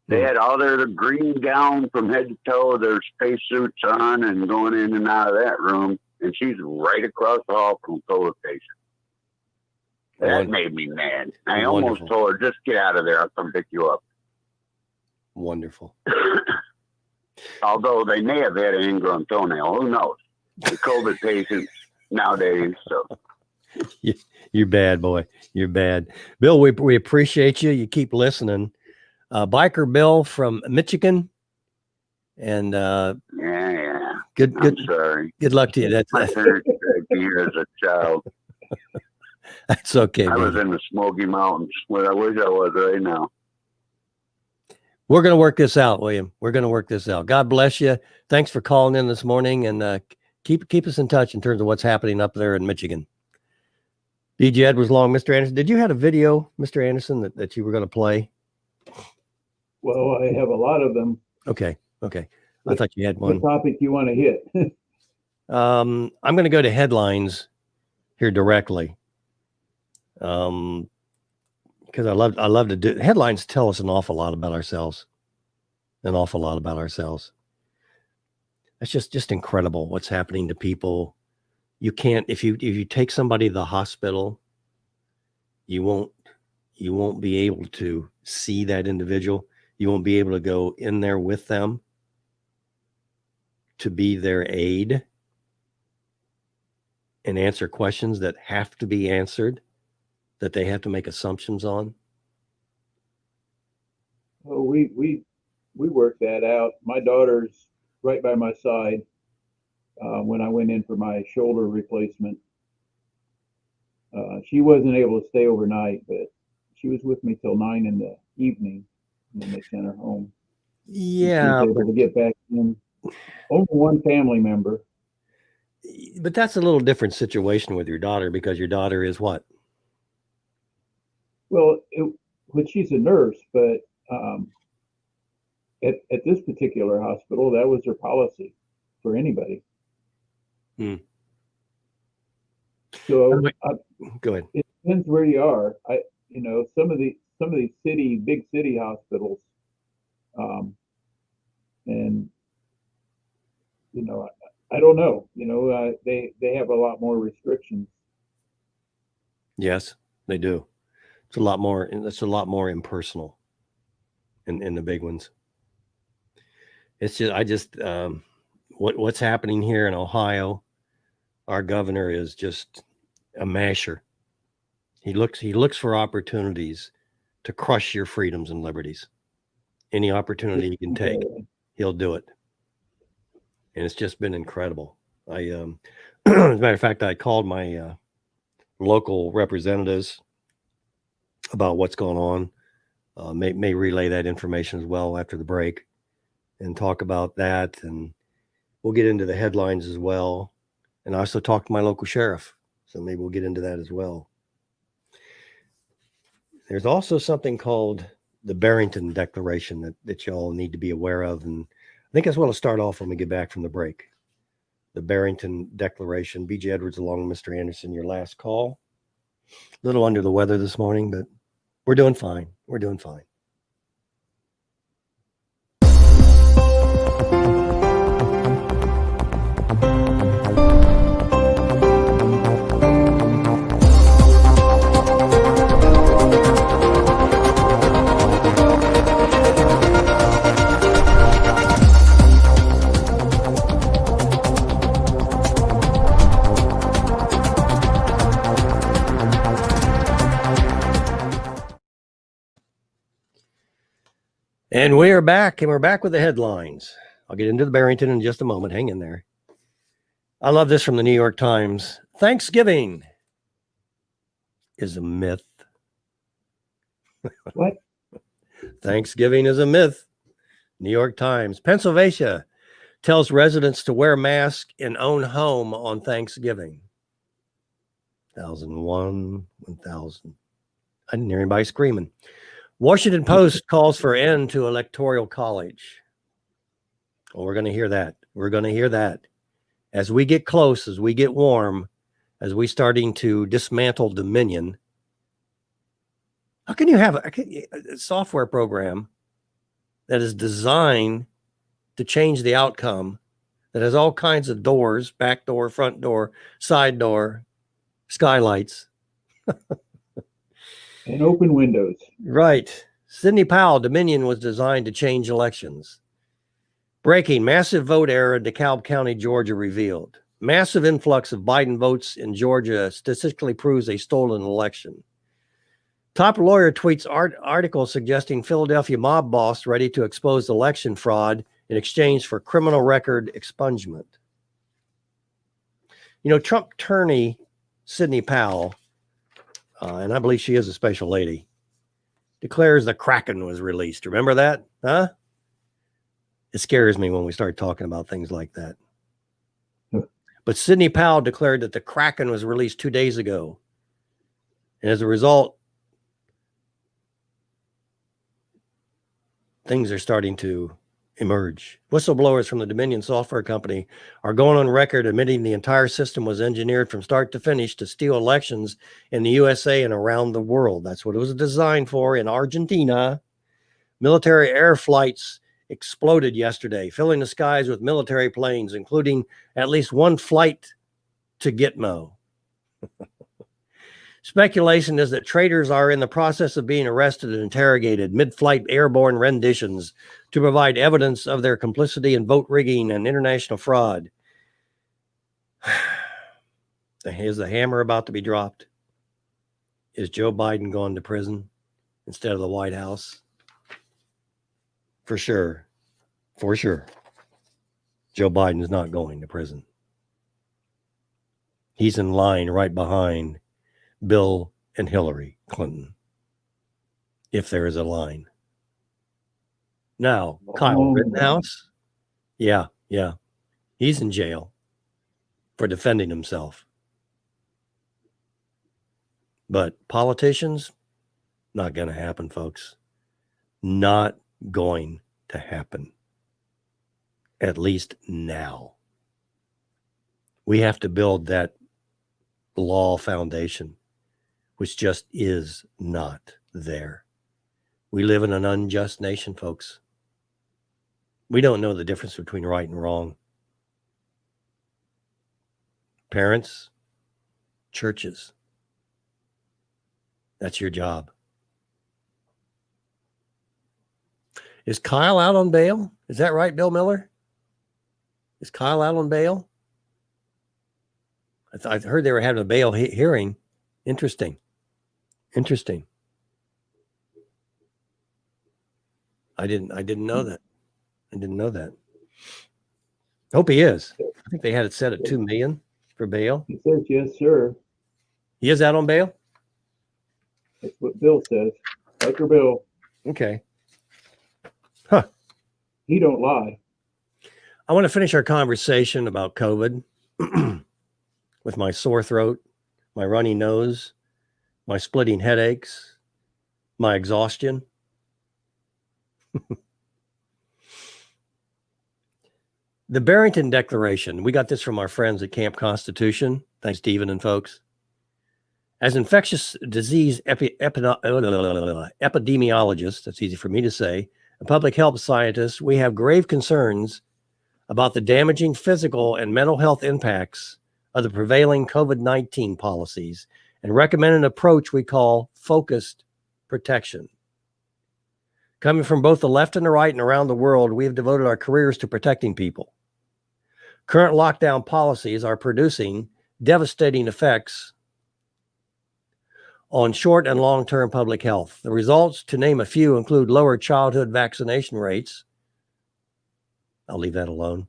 They had all their green gown from head to toe, their spacesuits on, and going in and out of that room. And she's right across the hall from a COVID patient. That made me mad. I almost told her, just get out of there. I'll come pick you up. Wonderful. Although they may have had an ingrown toenail. Who knows? The COVID patients nowadays. So. You're bad, boy. You're bad. Bill, we appreciate you. You keep listening. Biker Bill from Michigan, and good. I'm sorry. Good luck to you. That's my parents dragged me here as a child. That's okay. I was in the Smoky Mountains, where I wish I was right now. We're going to work this out, William. We're going to work this out. God bless you. Thanks for calling in this morning, and keep us in touch in terms of what's happening up there in Michigan. DJ Edwards Long, Mr. Anderson. Did you have a video, Mr. Anderson, that you were going to play? Well, I have a lot of them. Okay. I thought you had one. What topic you want to hit? I'm going to go to headlines here directly. Because I love to do headlines. Tell us an awful lot about ourselves. It's just incredible what's happening to people. You can't, if you take somebody to the hospital, you won't be able to see that individual. You won't be able to go in there with them to be their aid and answer questions that have to be answered, that they have to make assumptions on. Well, we worked that out. My daughter's right by my side when I went in for my shoulder replacement. She wasn't able to stay overnight, but she was with me till 9 in the evening. And then they sent her home. Yeah, she was able to get back in. Only one family member. But that's a little different situation with your daughter, because your daughter is what? Well, she's a nurse, but at this particular hospital, that was their policy for anybody. So go ahead. It depends where you are. Some of these big city hospitals, and I don't know. They have a lot more restrictions. Yes, they do. It's a lot more. It's a lot more impersonal in the big ones. It's just what's happening here in Ohio. Our governor is just a masher. He looks for opportunities to crush your freedoms and liberties. Any opportunity he can take, he'll do it. And it's just been incredible. As a matter of fact, I called my local representatives about what's going on. May relay that information as well after the break and talk about that. And we'll get into the headlines as well. And I also talked to my local sheriff. So maybe we'll get into that as well. There's also something called the Barrington Declaration that y'all need to be aware of. And think that's what I'll start off when we get back from the break. The Barrington Declaration. B.J. Edwards along with Mr. Anderson, your last call. A little under the weather this morning, but we're doing fine. We're doing fine. And we are back, and we're back with the headlines. I'll get into the Barrington in just a moment. Hang in there. I love this from the New York Times. Thanksgiving is a myth. What? Thanksgiving is a myth. New York Times. Pennsylvania tells residents to wear masks in own home on Thanksgiving. 1001, 1000. I didn't hear anybody screaming. Washington Post calls for end to electoral college. Well, we're going to hear that. We're going to hear that. As we get close, as we get warm, as we starting to dismantle Dominion. How can you have a software program that is designed to change the outcome, that has all kinds of doors, back door, front door, side door, skylights? And open windows. Right. Sidney Powell, Dominion was designed to change elections. Breaking, massive vote error in DeKalb County, Georgia revealed. Massive influx of Biden votes in Georgia statistically proves a stolen election. Top lawyer tweets article suggesting Philadelphia mob boss ready to expose election fraud in exchange for criminal record expungement. You know, Trump attorney Sidney Powell, and I believe she is a special lady, declares the Kraken was released. Remember that? Huh? It scares me when we start talking about things like that. But Sidney Powell declared that the Kraken was released 2 days ago. And as a result, things are starting to emerge. Whistleblowers from the Dominion software company are going on record admitting the entire system was engineered from start to finish to steal elections in the USA and around the world. That's what it was designed for in Argentina. Military air flights exploded yesterday, filling the skies with military planes, including at least one flight to Gitmo. Speculation is that traitors are in the process of being arrested and interrogated mid-flight airborne renditions to provide evidence of their complicity in vote rigging and international fraud. Is the hammer about to be dropped? Is Joe Biden going to prison instead of the White House? For sure. For sure. Joe Biden is not going to prison. He's in line right behind Bill and Hillary Clinton, if there is a line. Now, Kyle Rittenhouse, yeah, he's in jail for defending himself. But politicians, not going to happen, folks. Not going to happen. At least now. We have to build that law foundation, which just is not there. We live in an unjust nation, folks. We don't know the difference between right and wrong. Parents, churches, that's your job. Is Kyle out on bail? Is that right, Bill Miller? Is Kyle out on bail? I heard they were having a bail hearing. Interesting. I didn't know that. I didn't know that. Hope he is. I think they had it set at $2 million for bail. He says, yes, sir. He is out on bail? That's what Bill says. Dr. Bill. Okay. Huh. He don't lie. I want to finish our conversation about COVID with my sore throat, my runny nose, my splitting headaches, my exhaustion. The Barrington Declaration, we got this from our friends at Camp Constitution. Thanks, Stephen and folks. As infectious disease epidemiologists, that's easy for me to say, and public health scientists, we have grave concerns about the damaging physical and mental health impacts of the prevailing COVID-19 policies and recommend an approach we call focused protection. Coming from both the left and the right and around the world, we have devoted our careers to protecting people. Current lockdown policies are producing devastating effects on short and long-term public health. The results, to name a few, include lower childhood vaccination rates. I'll leave that alone.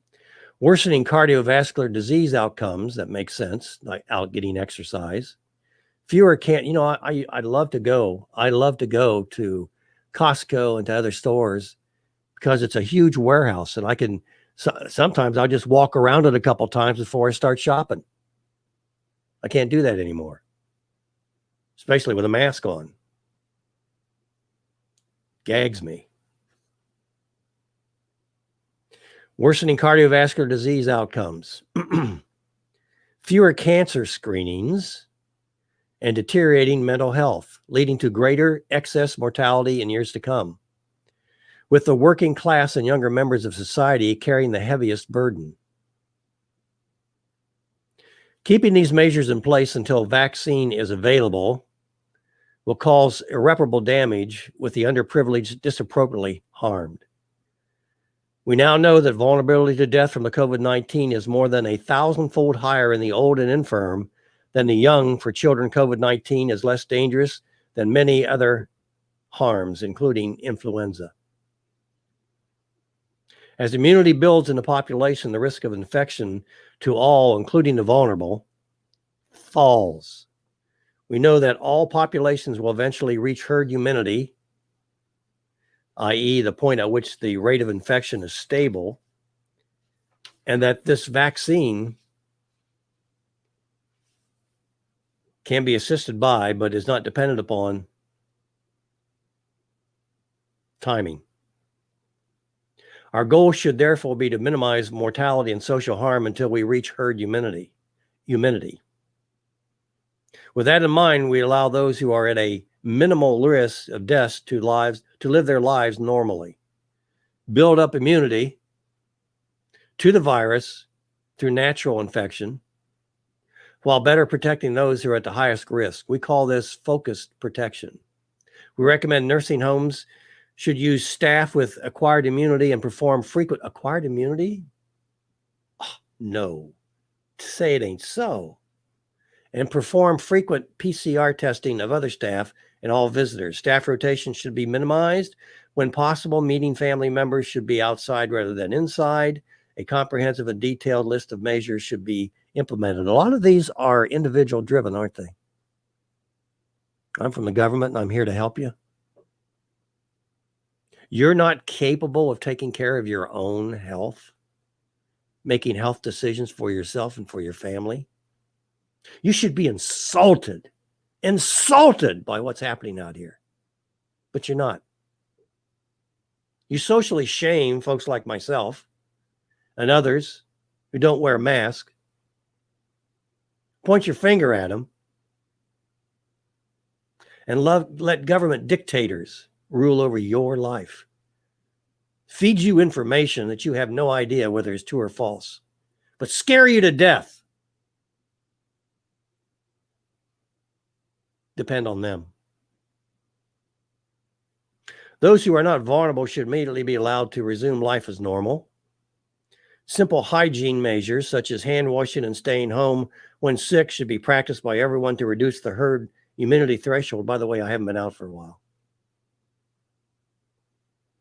Worsening cardiovascular disease outcomes. That makes sense, like out getting exercise. Fewer I love to go. I love to go to Costco and to other stores because it's a huge warehouse, and I can sometimes I'll just walk around it a couple times before I start shopping. I can't do that anymore, especially with a mask on. Gags me. Worsening cardiovascular disease outcomes. Fewer cancer screenings and deteriorating mental health, leading to greater excess mortality in years to come, with the working class and younger members of society carrying the heaviest burden. Keeping these measures in place until vaccine is available will cause irreparable damage, with the underprivileged disproportionately harmed. We now know that vulnerability to death from the COVID-19 is more than 1,000-fold higher in the old and infirm than the young. For children, COVID-19 is less dangerous than many other harms, including influenza. As immunity builds in the population, the risk of infection to all, including the vulnerable, falls. We know that all populations will eventually reach herd immunity, i.e., the point at which the rate of infection is stable, and that this vaccine can be assisted by, but is not dependent upon, timing. Our goal should therefore be to minimize mortality and social harm until we reach herd immunity. With that in mind, we allow those who are at a minimal risk of death to live their lives normally, build up immunity to the virus through natural infection, while better protecting those who are at the highest risk. We call this focused protection. We recommend nursing homes should use staff with acquired immunity and perform frequent acquired immunity. Oh, no, say it ain't so. And perform frequent PCR testing of other staff and all visitors. Staff rotation should be minimized. When possible, meeting family members should be outside rather than inside. A comprehensive and detailed list of measures should be implemented. A lot of these are individual driven, aren't they? I'm from the government and I'm here to help you. You're not capable of taking care of your own health, making health decisions for yourself and for your family. You should be insulted by what's happening out here, but you're not. You socially shame folks like myself and others who don't wear a mask. Point your finger at them and let government dictators rule over your life. Feed you information that you have no idea whether it's true or false, but scare you to death. Depend on them. Those who are not vulnerable should immediately be allowed to resume life as normal. Simple hygiene measures such as hand washing and staying home when sick should be practiced by everyone to reduce the herd immunity threshold. By the way, I haven't been out for a while.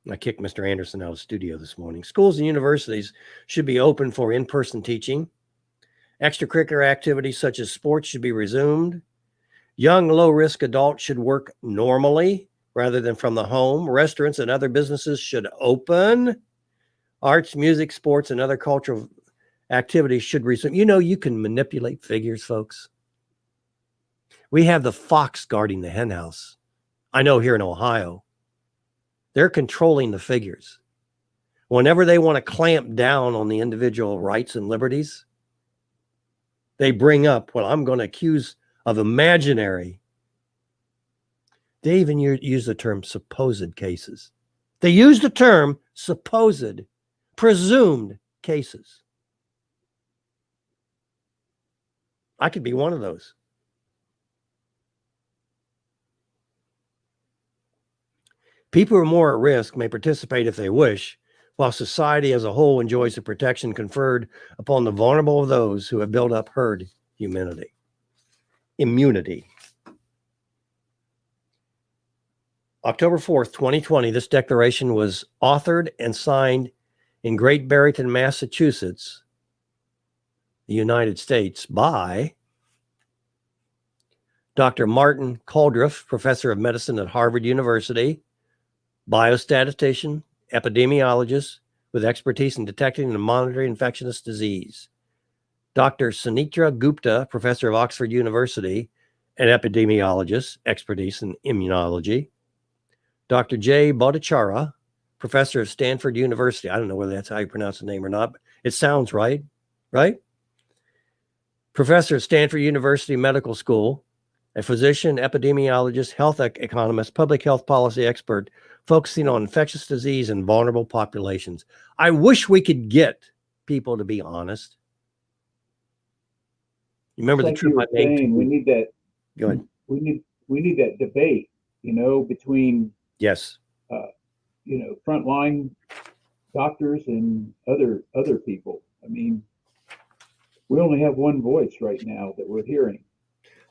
I kicked Mr. Anderson out of the studio this morning. Schools and universities should be open for in-person teaching. Extracurricular activities such as sports should be resumed. Young, low-risk adults should work normally rather than from the home. Restaurants and other businesses should open. Arts, music, sports, and other cultural activities should resume. You know, you can manipulate figures, folks. We have the fox guarding the hen house. I know here in Ohio, they're controlling the figures. Whenever they want to clamp down on the individual rights and liberties, they bring up what I'm going to accuse of imaginary. They even use the term supposed cases. They use the term supposed, presumed cases. I could be one of those. People who are more at risk may participate if they wish, while society as a whole enjoys the protection conferred upon the vulnerable of those who have built up herd immunity. October 4th, 2020, this declaration was authored and signed in Great Barrington, Massachusetts, the United States, by Dr. Martin Kulldorff, professor of medicine at Harvard University, biostatistician, epidemiologist with expertise in detecting and monitoring infectious disease. Dr. Sunitra Gupta, professor of Oxford University, an epidemiologist, expertise in immunology. Dr. Jay Bhattacharya, professor of Stanford University. I don't know whether that's how you pronounce the name or not, but it sounds right, right? Professor at Stanford University Medical School, a physician, epidemiologist, health economist, public health policy expert, focusing on infectious disease and vulnerable populations. I wish we could get people to be honest. You remember like the trip you were I made? saying, we need that. Go ahead. We need that debate, between Yes. frontline doctors and other people. I mean, we only have one voice right now that we're hearing.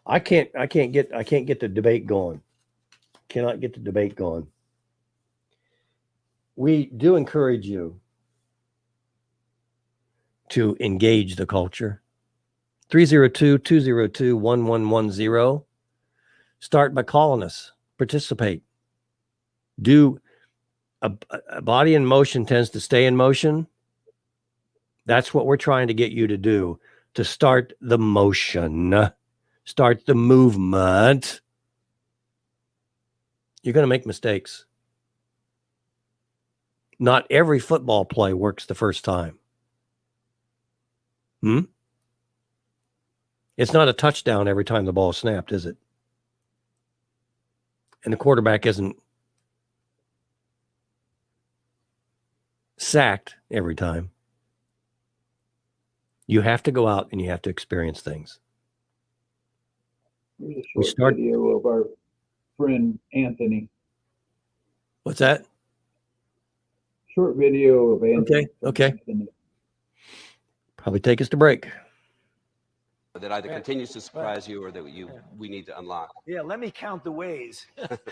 I can't get the debate going. Cannot get the debate going. We do encourage you to engage the culture. 302-202-1110. Start by calling us. Participate. Do a body in motion tends to stay in motion. That's what we're trying to get you to do, to start the motion, start the movement. You're going to make mistakes. Not every football play works the first time. It's not a touchdown every time the ball is snapped, is it? And the quarterback isn't sacked every time. You have to go out and you have to experience things. Here's a short video of our friend Anthony. What's that? Short video of Anthony. Okay. Anthony. Probably take us to break. That either continues to surprise you or that we need to unlock. Yeah, let me count the ways. It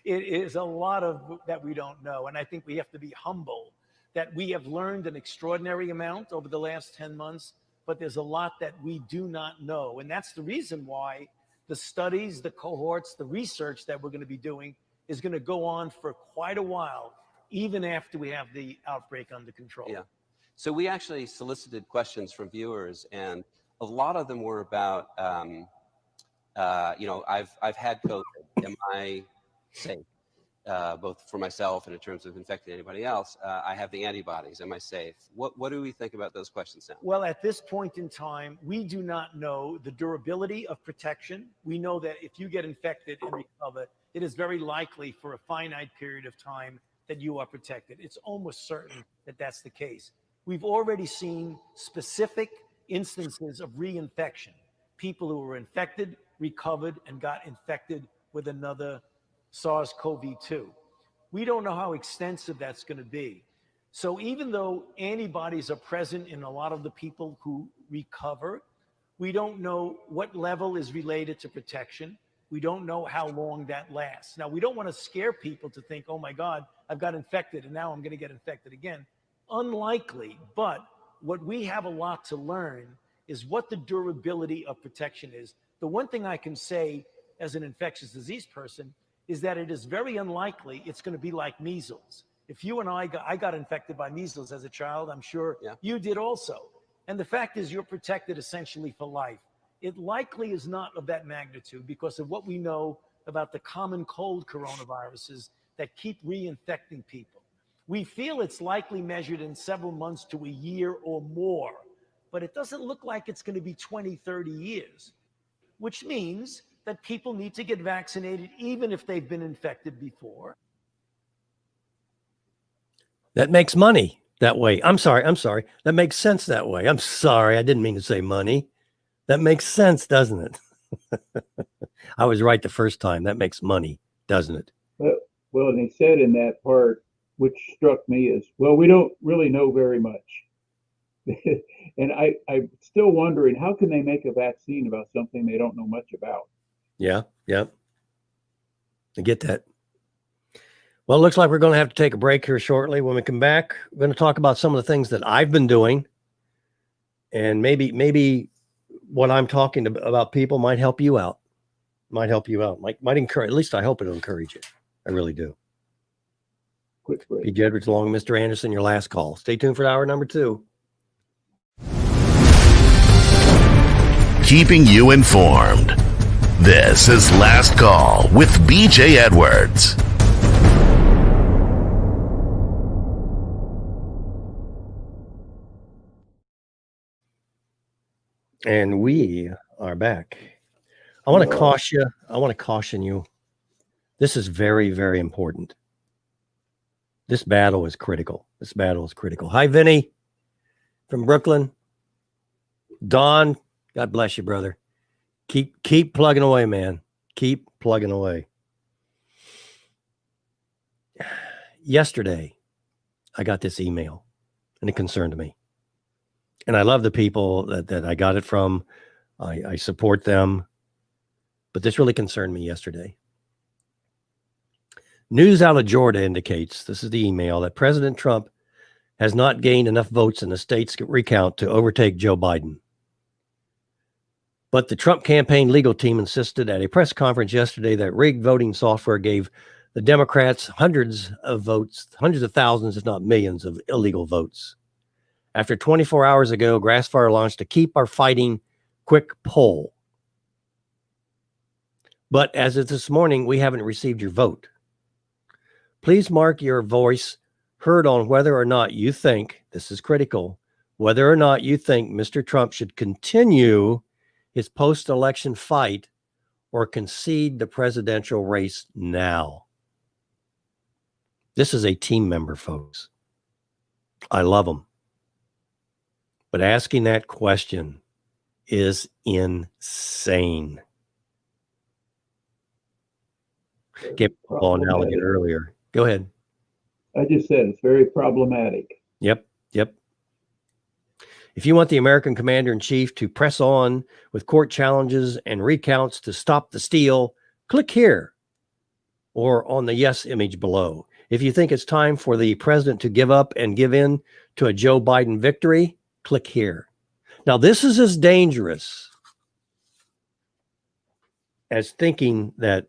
is a lot of that we don't know. And I think we have to be humble that we have learned an extraordinary amount over the last 10 months, but there's a lot that we do not know. And that's the reason why the studies, the cohorts, the research that we're going to be doing is going to go on for quite a while, even after we have the outbreak under control. Yeah. So we actually solicited questions from viewers, and a lot of them were about, I've had COVID. Am I safe? Both for myself and in terms of infecting anybody else. I have the antibodies. Am I safe? What do we think about those questions now? Well, at this point in time, we do not know the durability of protection. We know that if you get infected and recover, it is very likely for a finite period of time that you are protected. It's almost certain that that's the case. We've already seen specific instances of reinfection, people who were infected, recovered, and got infected with another SARS-CoV-2. We don't know how extensive that's going to be. So even though antibodies are present in a lot of the people who recover, we don't know what level is related to protection. We don't know how long that lasts. Now, we don't want to scare people to think, oh my God, I've got infected and now I'm going to get infected again. Unlikely, but what we have a lot to learn is what the durability of protection is. The one thing I can say as an infectious disease person is that it is very unlikely it's going to be like measles. If you and I got infected by measles as a child, I'm sure you did also. And the fact is you're protected essentially for life. It likely is not of that magnitude because of what we know about the common cold coronaviruses that keep reinfecting people. We feel it's likely measured in several months to a year or more, but it doesn't look like it's going to be 20, 30 years, which means that people need to get vaccinated even if they've been infected before. That makes money that way. I'm sorry. That makes sense that way. I'm sorry. I didn't mean to say money. That makes sense, doesn't it? I was right the first time. That makes money, doesn't it? Well, and they said in that part, which struck me as, well, we don't really know very much. And I'm still wondering, how can they make a vaccine about something they don't know much about? Yeah. I get that. Well, it looks like we're going to have to take a break here shortly. When we come back, we're going to talk about some of the things that I've been doing. And maybe what I'm talking about people might help you out. Might encourage, at least I hope it'll encourage you. I really do. Quick break. B. Jedwards along with Mr. Anderson, your last call. Stay tuned for hour number 2. Keeping you informed. This is Last Call with BJ Edwards. And we are back. I want to caution you. This is very, very important. This battle is critical. Hi, Vinny from Brooklyn. Don, God bless you, brother. Keep plugging away, man. Keep plugging away. Yesterday, I got this email, and it concerned me. And I love the people that I got it from. I support them. But this really concerned me yesterday. News out of Georgia indicates, this is the email, that President Trump has not gained enough votes in the state's recount to overtake Joe Biden. But the Trump campaign legal team insisted at a press conference yesterday that rigged voting software gave the Democrats hundreds of thousands, if not millions, of illegal votes. After 24 hours ago, Grassfire launched a Keep Our Fighting quick poll. But as of this morning, we haven't received your vote. Please mark your voice heard on whether or not you think, this is critical, whether or not you think Mr. Trump should continue his post-election fight or concede the presidential race now. This is a team member, folks. I love them. But asking that question is insane. Get ball now again earlier. Go ahead. I just said it's very problematic. Yep. If you want the American commander-in-chief to press on with court challenges and recounts to stop the steal, click here or on the yes image below. If you think it's time for the president to give up and give in to a Joe Biden victory, click here. Now, this is as dangerous as thinking that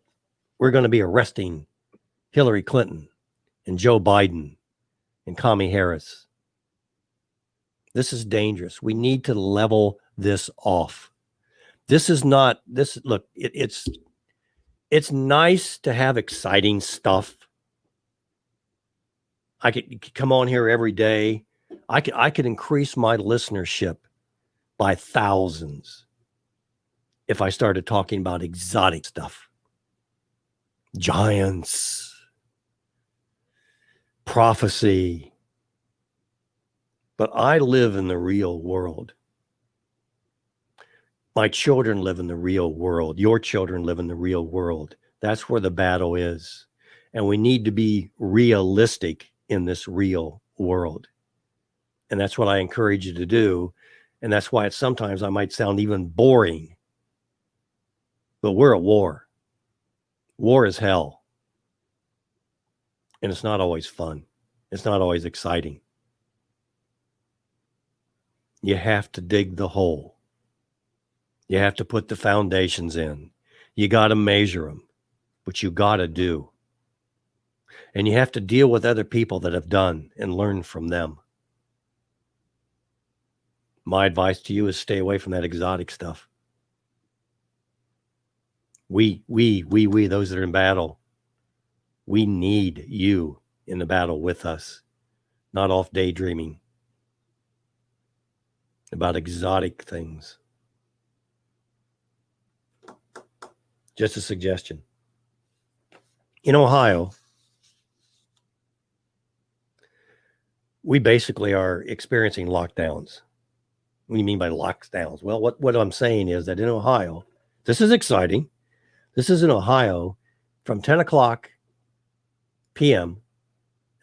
we're going to be arresting Hillary Clinton and Joe Biden and Kamala Harris. This is dangerous. We need to level this off. This is not this. Look, it's nice to have exciting stuff. I could come on here every day. I could increase my listenership by thousands if I started talking about exotic stuff. Giants, prophecy. But I live in the real world. My children live in the real world. Your children live in the real world. That's where the battle is. And we need to be realistic in this real world. And that's what I encourage you to do. And that's why sometimes I might sound even boring. But we're at war. War is hell. And it's not always fun. It's not always exciting. You have to dig the hole. You have to put the foundations in. You got to measure them, but you got to do. And you have to deal with other people that have done and learn from them. My advice to you is stay away from that exotic stuff. We, those that are in battle, we need you in the battle with us. not off daydreaming about exotic things. Just a suggestion. In Ohio, we basically are experiencing lockdowns. What do you mean by lockdowns? Well, what I'm saying is that in Ohio, this is exciting. This is in Ohio from 10 o'clock p.m.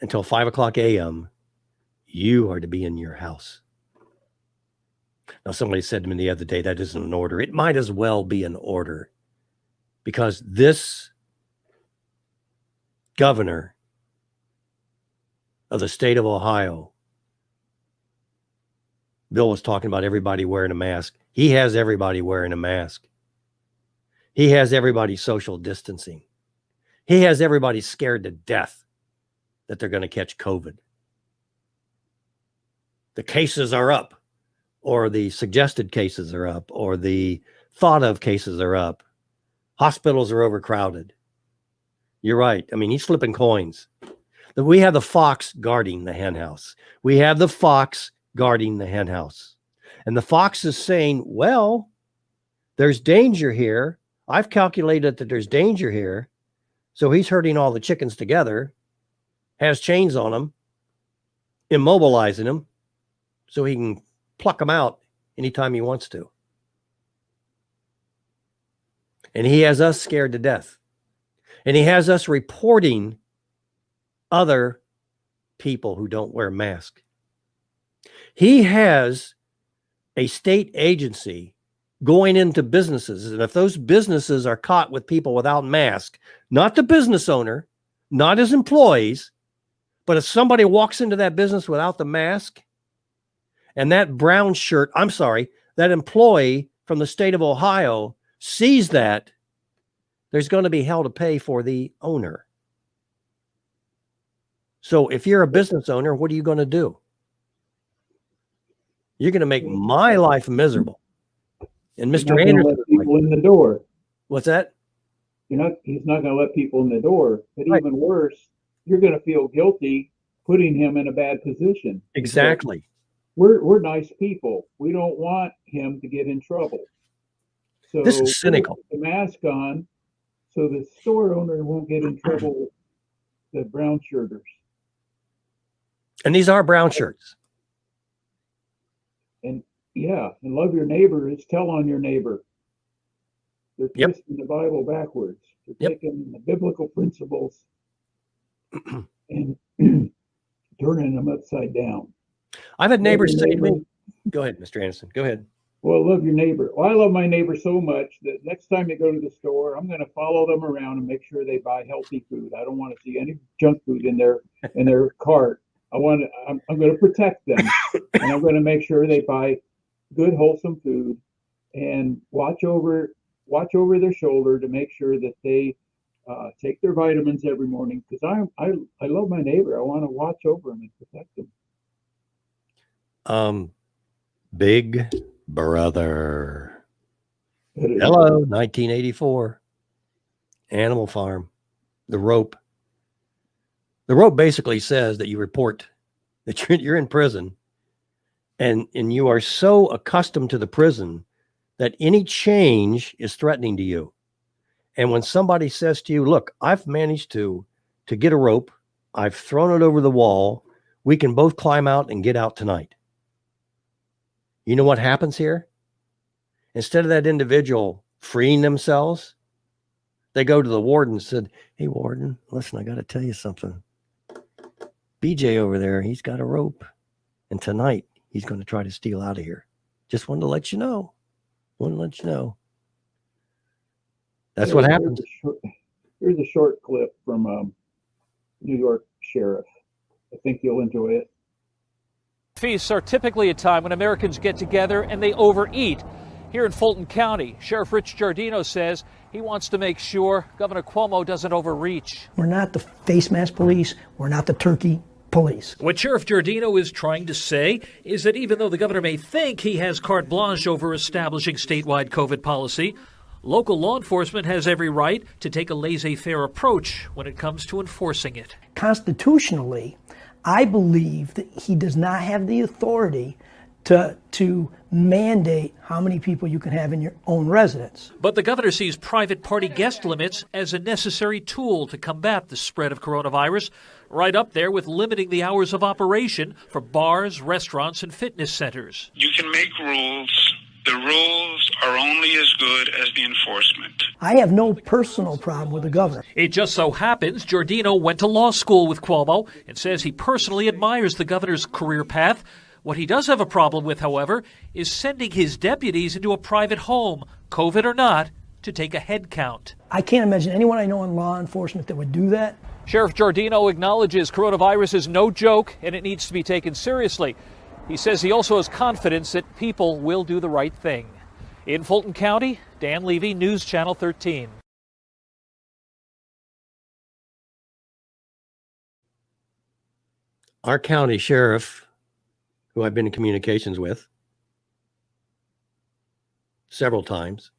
until 5 o'clock a.m. You are to be in your house. Now, somebody said to me the other day, that isn't an order. It might as well be an order, because this governor of the state of Ohio, Bill was talking about everybody wearing a mask. He has everybody wearing a mask. He has everybody social distancing. He has everybody scared to death that they're going to catch COVID. The cases are up, or the suggested cases are up, or the thought of cases are up. Hospitals are overcrowded. You're right. I mean, he's flipping coins. We have the fox guarding the hen house. We have the fox guarding the hen house. And the fox is saying, well, there's danger here. I've calculated that there's danger here. So he's herding all the chickens together, has chains on them, immobilizing them so he can pluck them out anytime he wants to. And he has us scared to death. And he has us reporting other people who don't wear masks. He has a state agency going into businesses. And if those businesses are caught with people without masks, not the business owner, not his employees, but if somebody walks into that business without the mask, and that brown shirt, that employee from the state of Ohio sees that, there's going to be hell to pay for the owner. So if you're a business owner, what are you going to do? You're going to make my life miserable. And Mr. Anderson, let people in the door. What's that? He's not going to let people in the door. But right. Even worse, you're going to feel guilty putting him in a bad position. Exactly. So we're nice people. We don't want him to get in trouble. So this is cynical. Put the mask on so the store owner won't get in trouble with the brown shirters. And these are brown shirts. And yeah, and love your neighbor is tell on your neighbor. They're twisting the Bible backwards. They're taking the biblical principles and turning them upside down. I've had neighbors say to me, go ahead, Mr. Anderson, go ahead. Well, love your neighbor. Well, I love my neighbor so much that next time they go to the store, I'm going to follow them around and make sure they buy healthy food. I don't want to see any junk food in their cart. I'm going to protect them, and I'm going to make sure they buy good, wholesome food, and watch over their shoulder to make sure that they take their vitamins every morning. Because I love my neighbor. I want to watch over them and protect them. Big Brother. Hello, 1984. Animal Farm. The rope. The rope basically says that you report that you're in prison, and you are so accustomed to the prison that any change is threatening to you. And when somebody says to you, look, I've managed to get a rope, I've thrown it over the wall, we can both climb out and get out tonight. You know what happens here? Instead of that individual freeing themselves, they go to the warden and said, hey, warden, listen, I got to tell you something. BJ over there, he's got a rope. And tonight, he's going to try to steal out of here. Just wanted to let you know. That's what happens. Here's a short clip from New York Sheriff. I think you'll enjoy it. Feasts are typically a time when Americans get together and they overeat. Here in Fulton County, Sheriff Rich Giardino says he wants to make sure Governor Cuomo doesn't overreach. We're not the face mask police. We're not the turkey police. What Sheriff Giardino is trying to say is that even though the governor may think he has carte blanche over establishing statewide COVID policy, local law enforcement has every right to take a laissez-faire approach when it comes to enforcing it. Constitutionally, I believe that he does not have the authority to mandate how many people you can have in your own residence. But the governor sees private party guest limits as a necessary tool to combat the spread of coronavirus, right up there with limiting the hours of operation for bars, restaurants, and fitness centers. You can make rules. The rules are only as good as the enforcement. I have no personal problem with the governor. It just so happens Giordino went to law school with Cuomo and says he personally admires the governor's career path. What he does have a problem with, however, is sending his deputies into a private home, COVID or not, to take a head count. I can't imagine anyone I know in law enforcement that would do that. Sheriff Giordino acknowledges coronavirus is no joke and it needs to be taken seriously. He says he also has confidence that people will do the right thing. In Fulton County, Dan Levy, News Channel 13. Our county sheriff, who I've been in communications with several times,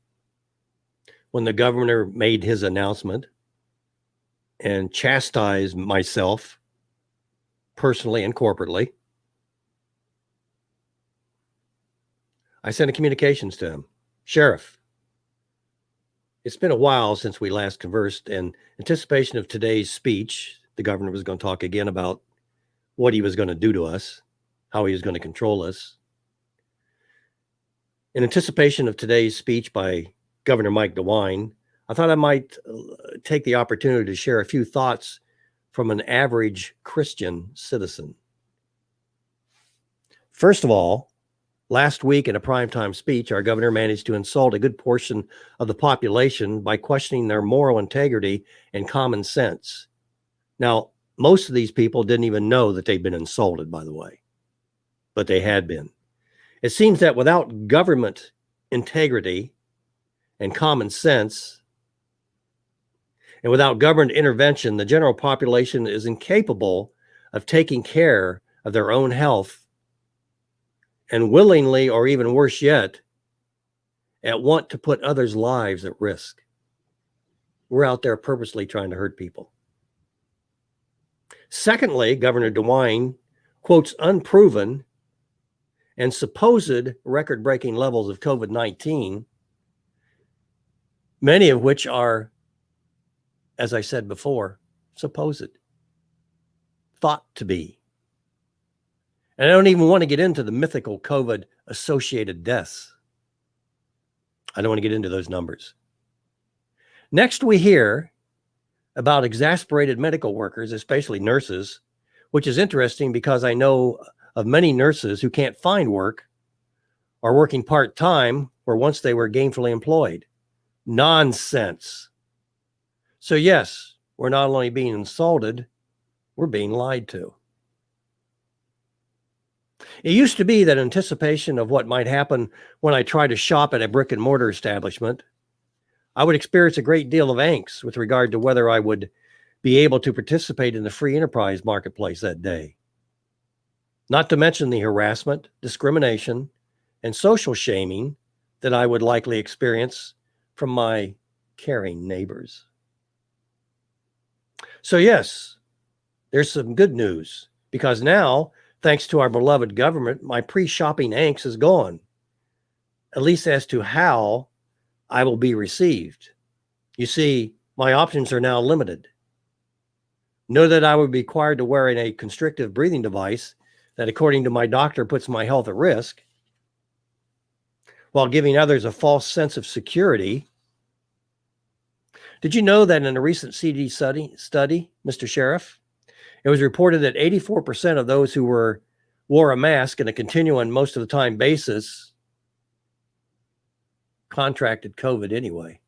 when the governor made his announcement and chastised myself personally and corporately, I sent a communications to him. Sheriff, it's been a while since we last conversed. In anticipation of today's speech, the governor was going to talk again about what he was going to do to us, how he was going to control us. In anticipation of today's speech by Governor Mike DeWine, I thought I might take the opportunity to share a few thoughts from an average Christian citizen. First of all, last week in a primetime speech, our governor managed to insult a good portion of the population by questioning their moral integrity and common sense. Now, most of these people didn't even know that they'd been insulted, by the way, but they had been. It seems that without government integrity and common sense, and without government intervention, the general population is incapable of taking care of their own health, and willingly, or even worse yet, want to put others' lives at risk. We're out there purposely trying to hurt people. Secondly, Governor DeWine quotes unproven and supposed record-breaking levels of COVID-19, many of which are, as I said before, supposed, thought to be. And I don't even want to get into the mythical COVID-associated deaths. I don't want to get into those numbers. Next, we hear about exasperated medical workers, especially nurses, which is interesting because I know of many nurses who can't find work or working part-time where once they were gainfully employed. Nonsense. So yes, we're not only being insulted, we're being lied to. It used to be that in anticipation of what might happen when I try to shop at a brick and mortar establishment, I would experience a great deal of angst with regard to whether I would be able to participate in the free enterprise marketplace that day. Not to mention the harassment, discrimination, and social shaming that I would likely experience from my caring neighbors. So yes, there's some good news, because now, thanks to our beloved government, my pre-shopping angst is gone, at least as to how I will be received. You see, my options are now limited. Know that I would be required to wear a constrictive breathing device that, according to my doctor, puts my health at risk, while giving others a false sense of security. Did you know that in a recent CD study, Mr. Sheriff, it was reported that 84% of those who wore a mask in a continuing most of the time basis contracted COVID anyway?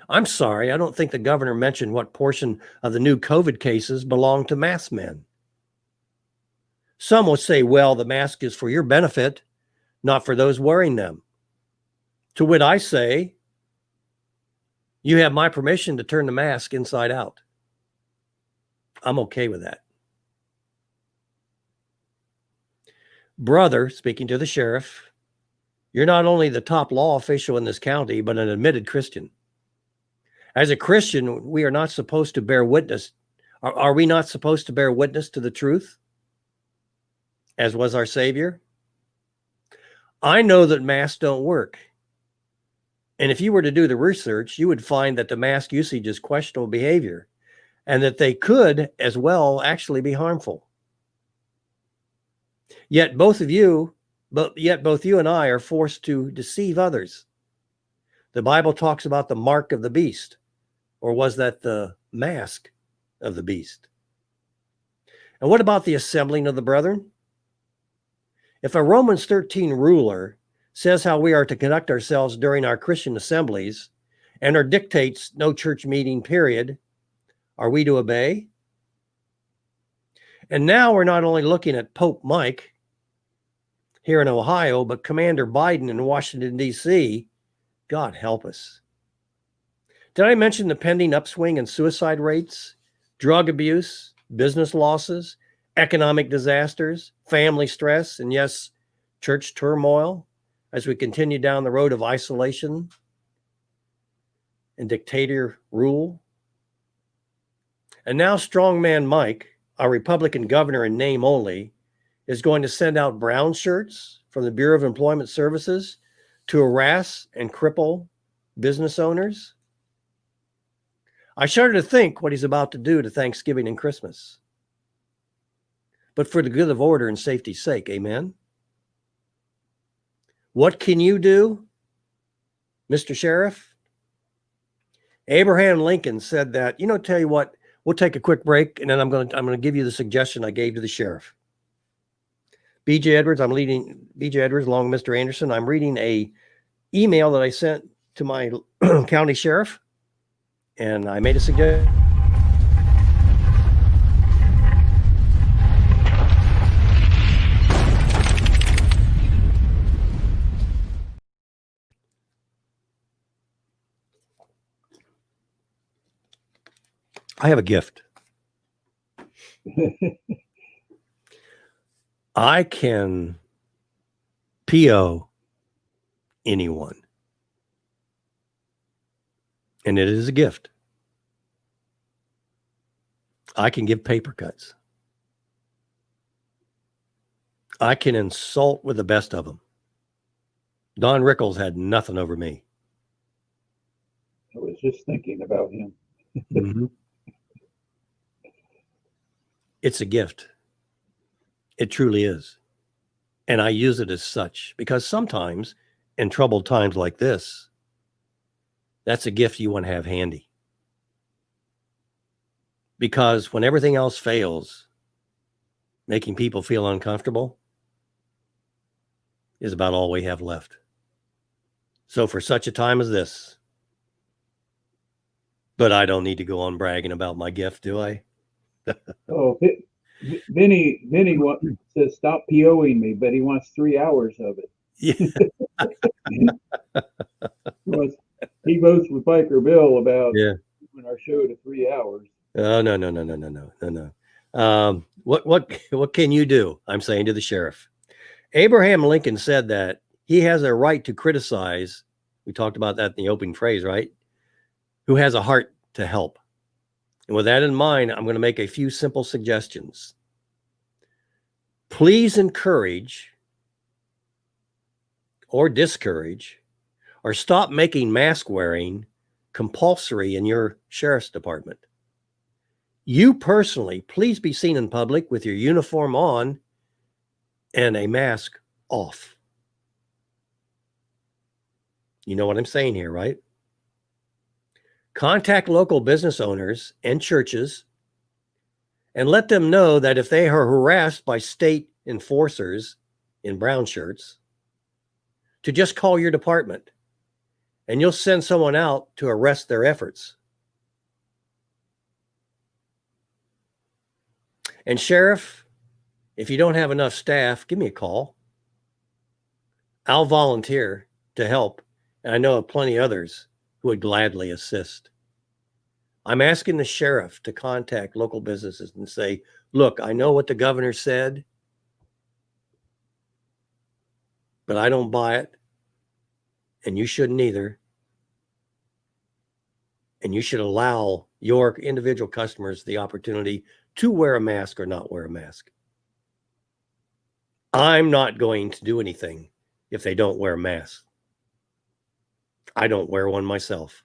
I'm sorry, I don't think the governor mentioned what portion of the new COVID cases belong to masked men. Some will say, well, the mask is for your benefit, not for those wearing them. To which I say, you have my permission to turn the mask inside out. I'm okay with that. Brother, speaking to the sheriff, you're not only the top law official in this county, but an admitted Christian. As a Christian, we are not supposed to bear witness Are we not supposed to bear witness to the truth, as was our Savior? I know that masks don't work. And if you were to do the research, you would find that the mask usage is questionable behavior and that they could as well actually be harmful. Yet both you and I are forced to deceive others. The Bible talks about the mark of the beast, or was that the mask of the beast? And what about the assembling of the brethren? If a Romans 13 ruler says how we are to conduct ourselves during our Christian assemblies and or dictates no church meeting period, are we to obey? And now we're not only looking at Pope Mike here in Ohio, but Commander Biden in Washington, D.C. God help us. Did I mention the pending upswing in suicide rates, drug abuse, business losses, economic disasters, family stress, and yes, church turmoil as we continue down the road of isolation and dictator rule? And now strongman Mike, our Republican governor in name only, is going to send out brown shirts from the Bureau of Employment Services to harass and cripple business owners. I shudder to think what he's about to do to Thanksgiving and Christmas. But for the good of order and safety's sake, amen? What can you do, Mr. Sheriff? Abraham Lincoln said that, tell you what, we'll take a quick break and then I'm going to give you the suggestion I gave to the sheriff. BJ Edwards, I'm leading BJ Edwards along with Mr. Anderson. I'm reading a email that I sent to my county sheriff, and I made a suggestion. I have a gift. I can PO anyone. And it is a gift. I can give paper cuts. I can insult with the best of them. Don Rickles had nothing over me. I was just thinking about him. Mm-hmm. It's a gift. It truly is. And I use it as such because sometimes in troubled times like this, that's a gift you want to have handy. Because when everything else fails, making people feel uncomfortable is about all we have left. So for such a time as this, but I don't need to go on bragging about my gift, do I? Oh, Vinny says stop POing me, but he wants 3 hours of it. Yeah. He votes with Piker Bill about moving our show to 3 hours. Oh, no. What can you do? I'm saying to the sheriff. Abraham Lincoln said that he has a right to criticize. We talked about that in the opening phrase, right? Who has a heart to help. And with that in mind, I'm going to make a few simple suggestions. Please encourage or discourage or stop making mask wearing compulsory in your sheriff's department. You personally, please be seen in public with your uniform on and a mask off. You know what I'm saying here, right? Contact local business owners and churches and let them know that if they are harassed by state enforcers in brown shirts, to just call your department and you'll send someone out to arrest their efforts. And sheriff, if you don't have enough staff, give me a call. I'll volunteer to help. And I know of plenty others who would gladly assist. I'm asking the sheriff to contact local businesses and say, look, I know what the governor said, but I don't buy it. And you shouldn't either. And you should allow your individual customers the opportunity to wear a mask or not wear a mask. I'm not going to do anything if they don't wear a mask. I don't wear one myself.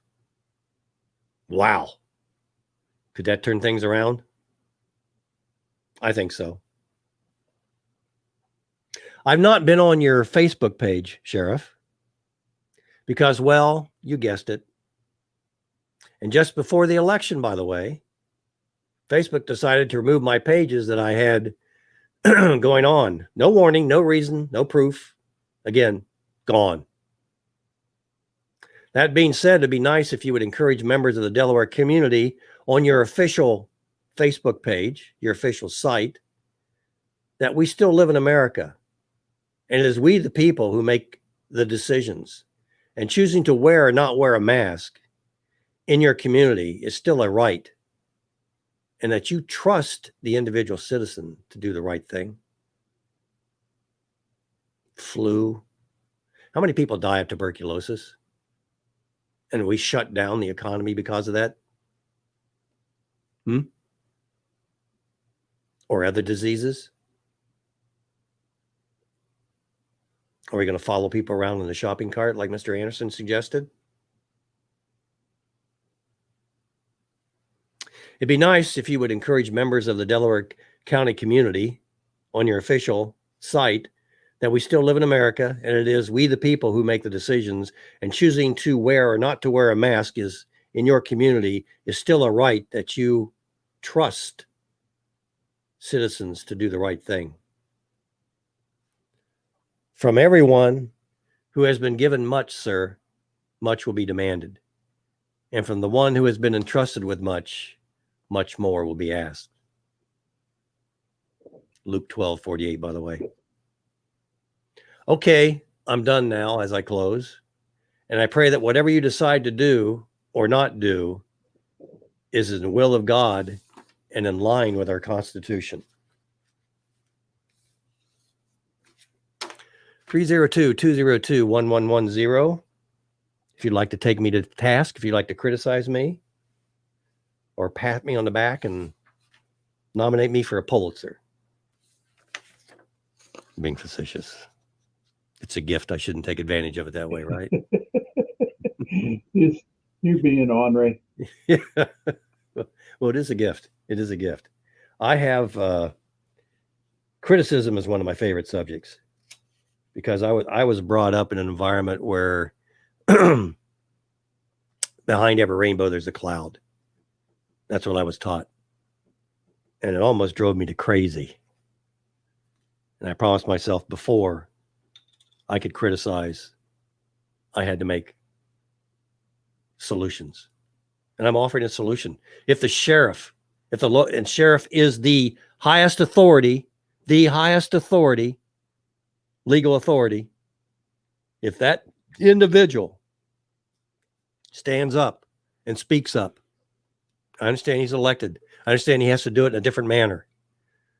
Wow. Could that turn things around? I think so. I've not been on your Facebook page, Sheriff, because, well, you guessed it. And just before the election, by the way, Facebook decided to remove my pages that I had going on. No warning, no reason, no proof. Again, gone. That being said, it'd be nice if you would encourage members of the Delaware community on your official Facebook page, your official site, that we still live in America. And it is we, the people, who make the decisions. And choosing to wear or not wear a mask in your community is still a right. And that you trust the individual citizen to do the right thing. Flu. How many people die of tuberculosis? And we shut down the economy because of that? Or other diseases? Are we going to follow people around in the shopping cart like Mr. Anderson suggested? It'd be nice if you would encourage members of the Delaware County community on your official site that we still live in America, and it is we, the people, who make the decisions, and choosing to wear or not to wear a mask is in your community is still a right, that you trust citizens to do the right thing. From everyone who has been given much, sir, much will be demanded. And from the one who has been entrusted with much, much more will be asked. Luke 12:48, by the way. Okay, I'm done now as I close. And I pray that whatever you decide to do or not do is in the will of God and in line with our Constitution. 302-202-1110. If you'd like to take me to task, if you'd like to criticize me or pat me on the back and nominate me for a Pulitzer. I'm being facetious. It's a gift. I shouldn't take advantage of it that way, right? You're being ornery. Yeah. Well, it is a gift. It is a gift. I have criticism is one of my favorite subjects because I was brought up in an environment where behind every rainbow there's a cloud. That's what I was taught. And it almost drove me to crazy. And I promised myself before I could criticize, I had to make solutions. And I'm offering a solution. If the sheriff, and sheriff is the highest authority, legal authority, if that individual stands up and speaks up, I understand he's elected. I understand he has to do it in a different manner,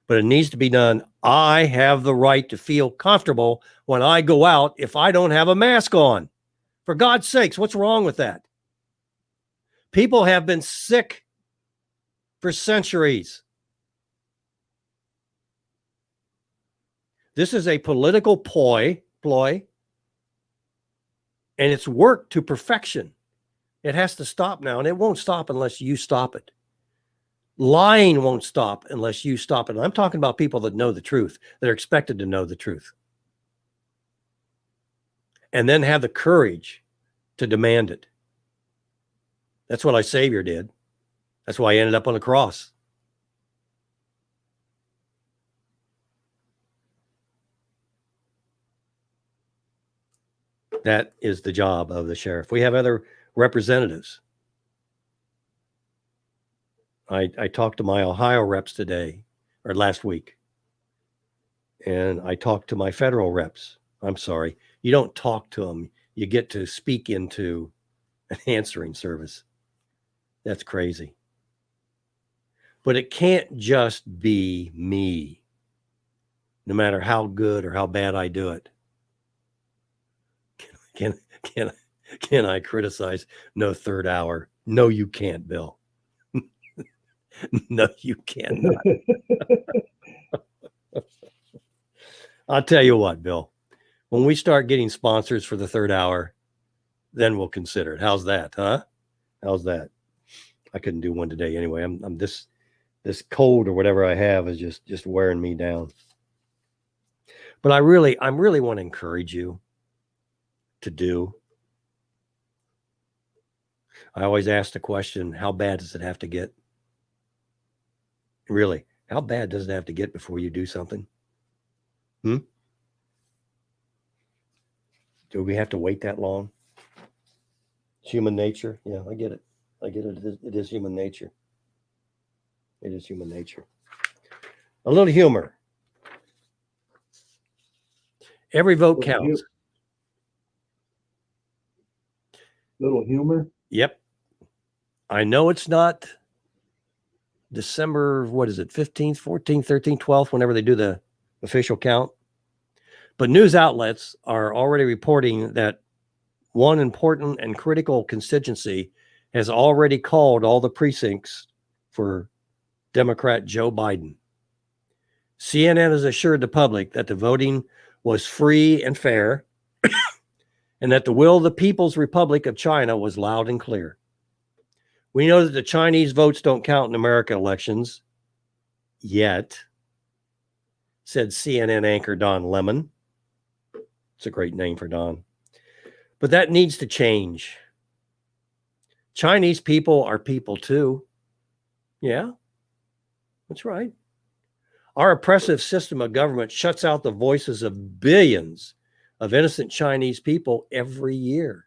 but it needs to be done. I have the right to feel comfortable when I go out if I don't have a mask on. For God's sakes, what's wrong with that? People have been sick for centuries. This is a political ploy, and it's worked to perfection. It has to stop now, and it won't stop unless you stop it. Lying won't stop unless you stop it. And I'm talking about people that know the truth, that are expected to know the truth, and then have the courage to demand it. That's what our Savior did. That's why he ended up on the cross. That is the job of the sheriff. We have other representatives. I talked to my Ohio reps today, or last week, and I talked to my federal reps. I'm sorry. You don't talk to them. You get to speak into an answering service. That's crazy. But it can't just be me, no matter how good or how bad I do it. Can I criticize? No third hour. No, you can't, Bill. No, you cannot. I'll tell you what, Bill. When we start getting sponsors for the third hour, then we'll consider it. How's that, huh? How's that? I couldn't do one today anyway. I'm this cold or whatever I have is just wearing me down. But I really want to encourage you to do. I always ask the question, how bad does it have to get? Really, how bad does it have to get before you do something? Do we have to wait that long? It's human nature. Yeah, I get it. I get it. It is human nature. It is human nature. A little humor. Every vote counts. Little humor? Yep. I know it's not December, what is it, 15th, 14th, 13th, 12th, whenever they do the official count. But news outlets are already reporting that one important and critical constituency has already called all the precincts for Democrat Joe Biden. CNN has assured the public that the voting was free and fair and that the will of the People's Republic of China was loud and clear. We know that the Chinese votes don't count in American elections yet, said CNN anchor Don Lemon. It's a great name for Don. But that needs to change. Chinese people are people too. Yeah, that's right. Our oppressive system of government shuts out the voices of billions of innocent Chinese people every year.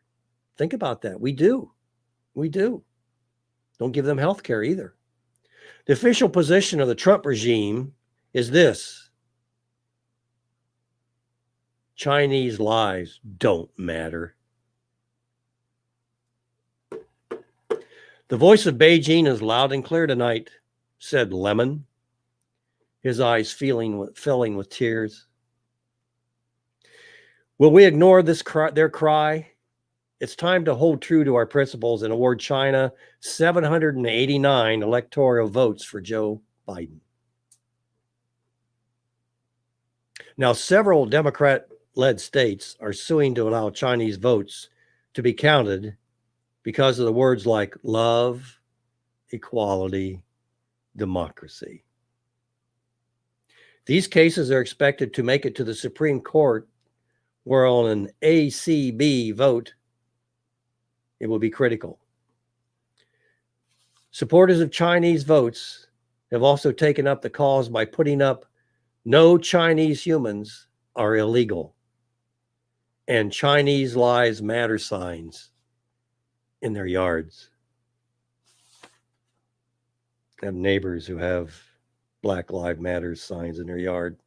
Think about that. We do. We do. Don't give them health care either. The official position of the Trump regime is this: Chinese lives don't matter. The voice of Beijing is loud and clear tonight, said Lemon, his eyes filling with tears. Will we ignore their cry? It's time to hold true to our principles and award China 789 electoral votes for Joe Biden. Now, several Democrat-led states are suing to allow Chinese votes to be counted because of the words like love, equality, democracy. These cases are expected to make it to the Supreme Court, where on an ACB vote, it will be critical. Supporters of Chinese votes have also taken up the cause by putting up "No Chinese humans are illegal" and "Chinese Lives Matter" signs in their yards. I have neighbors who have Black Lives Matter signs in their yard.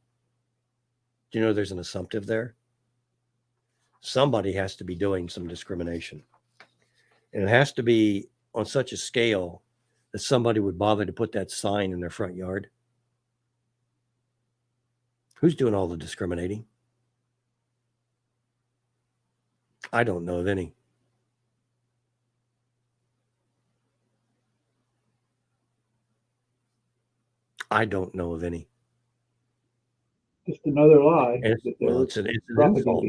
Do you know there's an assumptive there? Somebody has to be doing some discrimination. And it has to be on such a scale that somebody would bother to put that sign in their front yard. Who's doing all the discriminating? I don't know of any. I don't know of any. Just another lie. It's an insult.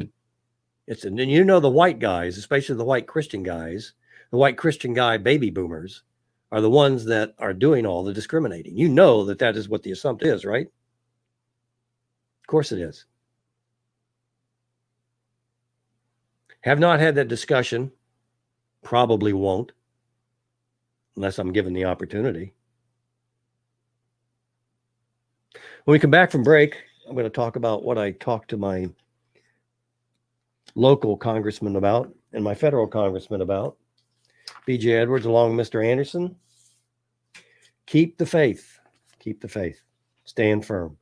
And you know, the white guys, especially the white Christian guys, the white Christian guy baby boomers, are the ones that are doing all the discriminating. You know that is what the assumption is, right? Of course it is. Have not had that discussion. Probably won't, unless I'm given the opportunity. When we come back from break, I'm going to talk about what I talked to my local congressman about and my federal congressman about. B.J. Edwards, along with Mr. Anderson. Keep the faith. Keep the faith. Stand firm.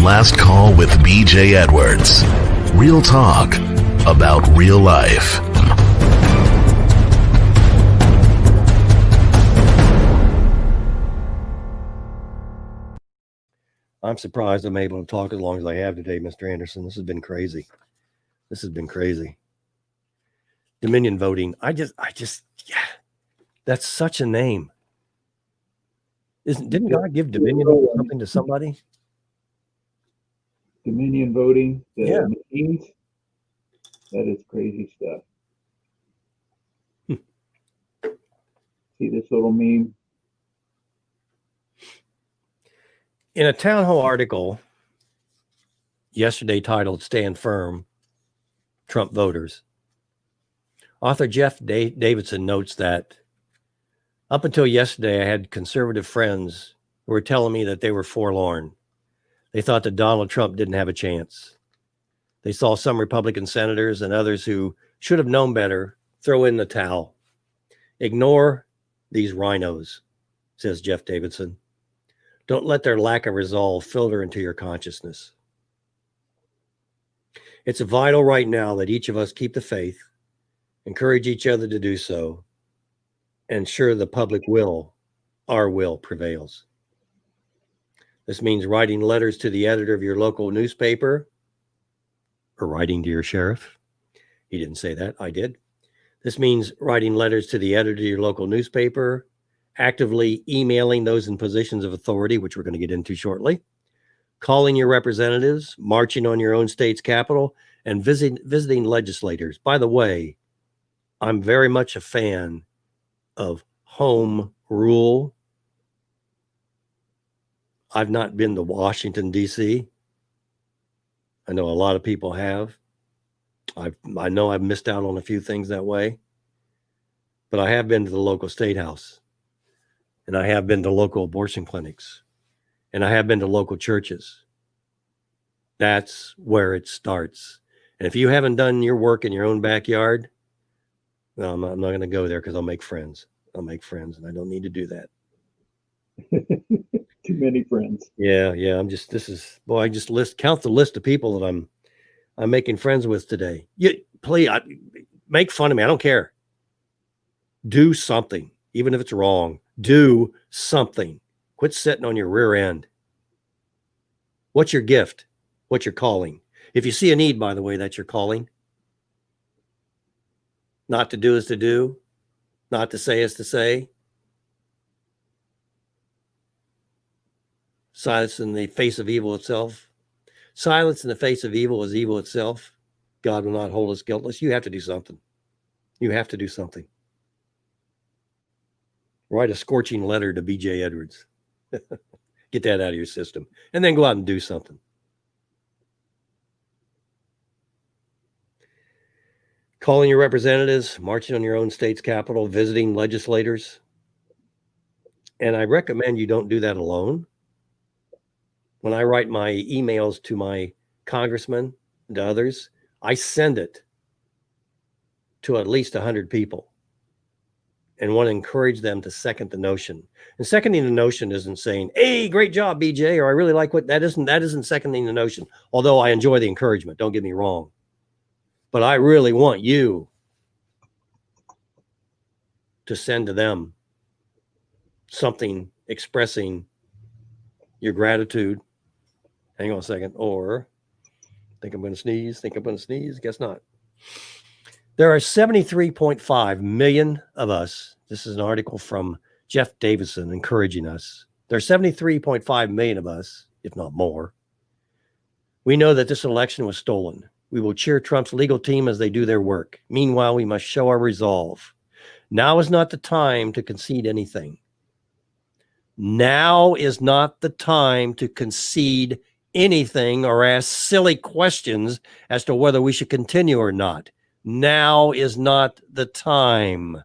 Last Call with B.J. Edwards. Real talk about real life. I'm surprised I'm able to talk as long as I have today, Mr. Anderson. This has been crazy. This has been crazy. Dominion voting. I just, yeah, that's such a name. Didn't God give dominion over something to somebody? Dominion voting, the Yeah. machines. That is crazy stuff. See this little meme? In a town hall article yesterday titled Stand Firm, Trump Voters, author Jeff Davidson notes that up until yesterday, I had conservative friends who were telling me that they were forlorn. They thought that Donald Trump didn't have a chance. They saw some Republican senators and others who should have known better throw in the towel. Ignore these rhinos, says Jeff Davidson. Don't let their lack of resolve filter into your consciousness. It's vital right now that each of us keep the faith, encourage each other to do so, and ensure the public will, our will, prevails. This means writing letters to the editor of your local newspaper or writing to your sheriff. He didn't say that. I did. This means writing letters to the editor of your local newspaper, actively emailing those in positions of authority, which we're going to get into shortly, calling your representatives, marching on your own state's capital, and visiting legislators. By the way, I'm very much a fan of home rule. I've not been to Washington, D.C. I know a lot of people have. I know I've missed out on a few things that way. But I have been to the local state house. And I have been to local abortion clinics. And I have been to local churches. That's where it starts. And if you haven't done your work in your own backyard, no, I'm not going to go there because I'll make friends. And I don't need to do that. Too many friends. Yeah. I just count the list of people that I'm making friends with today. Please make fun of me. I don't care. Do something, even if it's wrong. Do something. Quit sitting on your rear end. What's your gift? What's your calling? If you see a need, by the way, that's your calling. Not to do is to do. Not to say is to say. Silence in the face of evil itself. Silence in the face of evil is evil itself. God will not hold us guiltless. You have to do something. You have to do something. Write a scorching letter to B.J. Edwards. Get that out of your system. And then go out and do something. Calling your representatives, marching on your own state's capital, visiting legislators. And I recommend you don't do that alone. When I write my emails to my congressmen and to others, I send it to at least 100 people and want to encourage them to second the notion. And seconding the notion isn't saying, hey, great job, BJ, or I really like what that isn't seconding the notion. Although I enjoy the encouragement, don't get me wrong. But I really want you to send to them something expressing your gratitude. Hang on a second. Or think I'm going to sneeze. Guess not. There are 73.5 million of us. This is an article from Jeff Davidson encouraging us. There are 73.5 million of us, if not more. We know that this election was stolen. We will cheer Trump's legal team as they do their work. Meanwhile, we must show our resolve. Now is not the time to concede anything. Now is not the time to concede anything or ask silly questions as to whether we should continue or not. Now is not the time.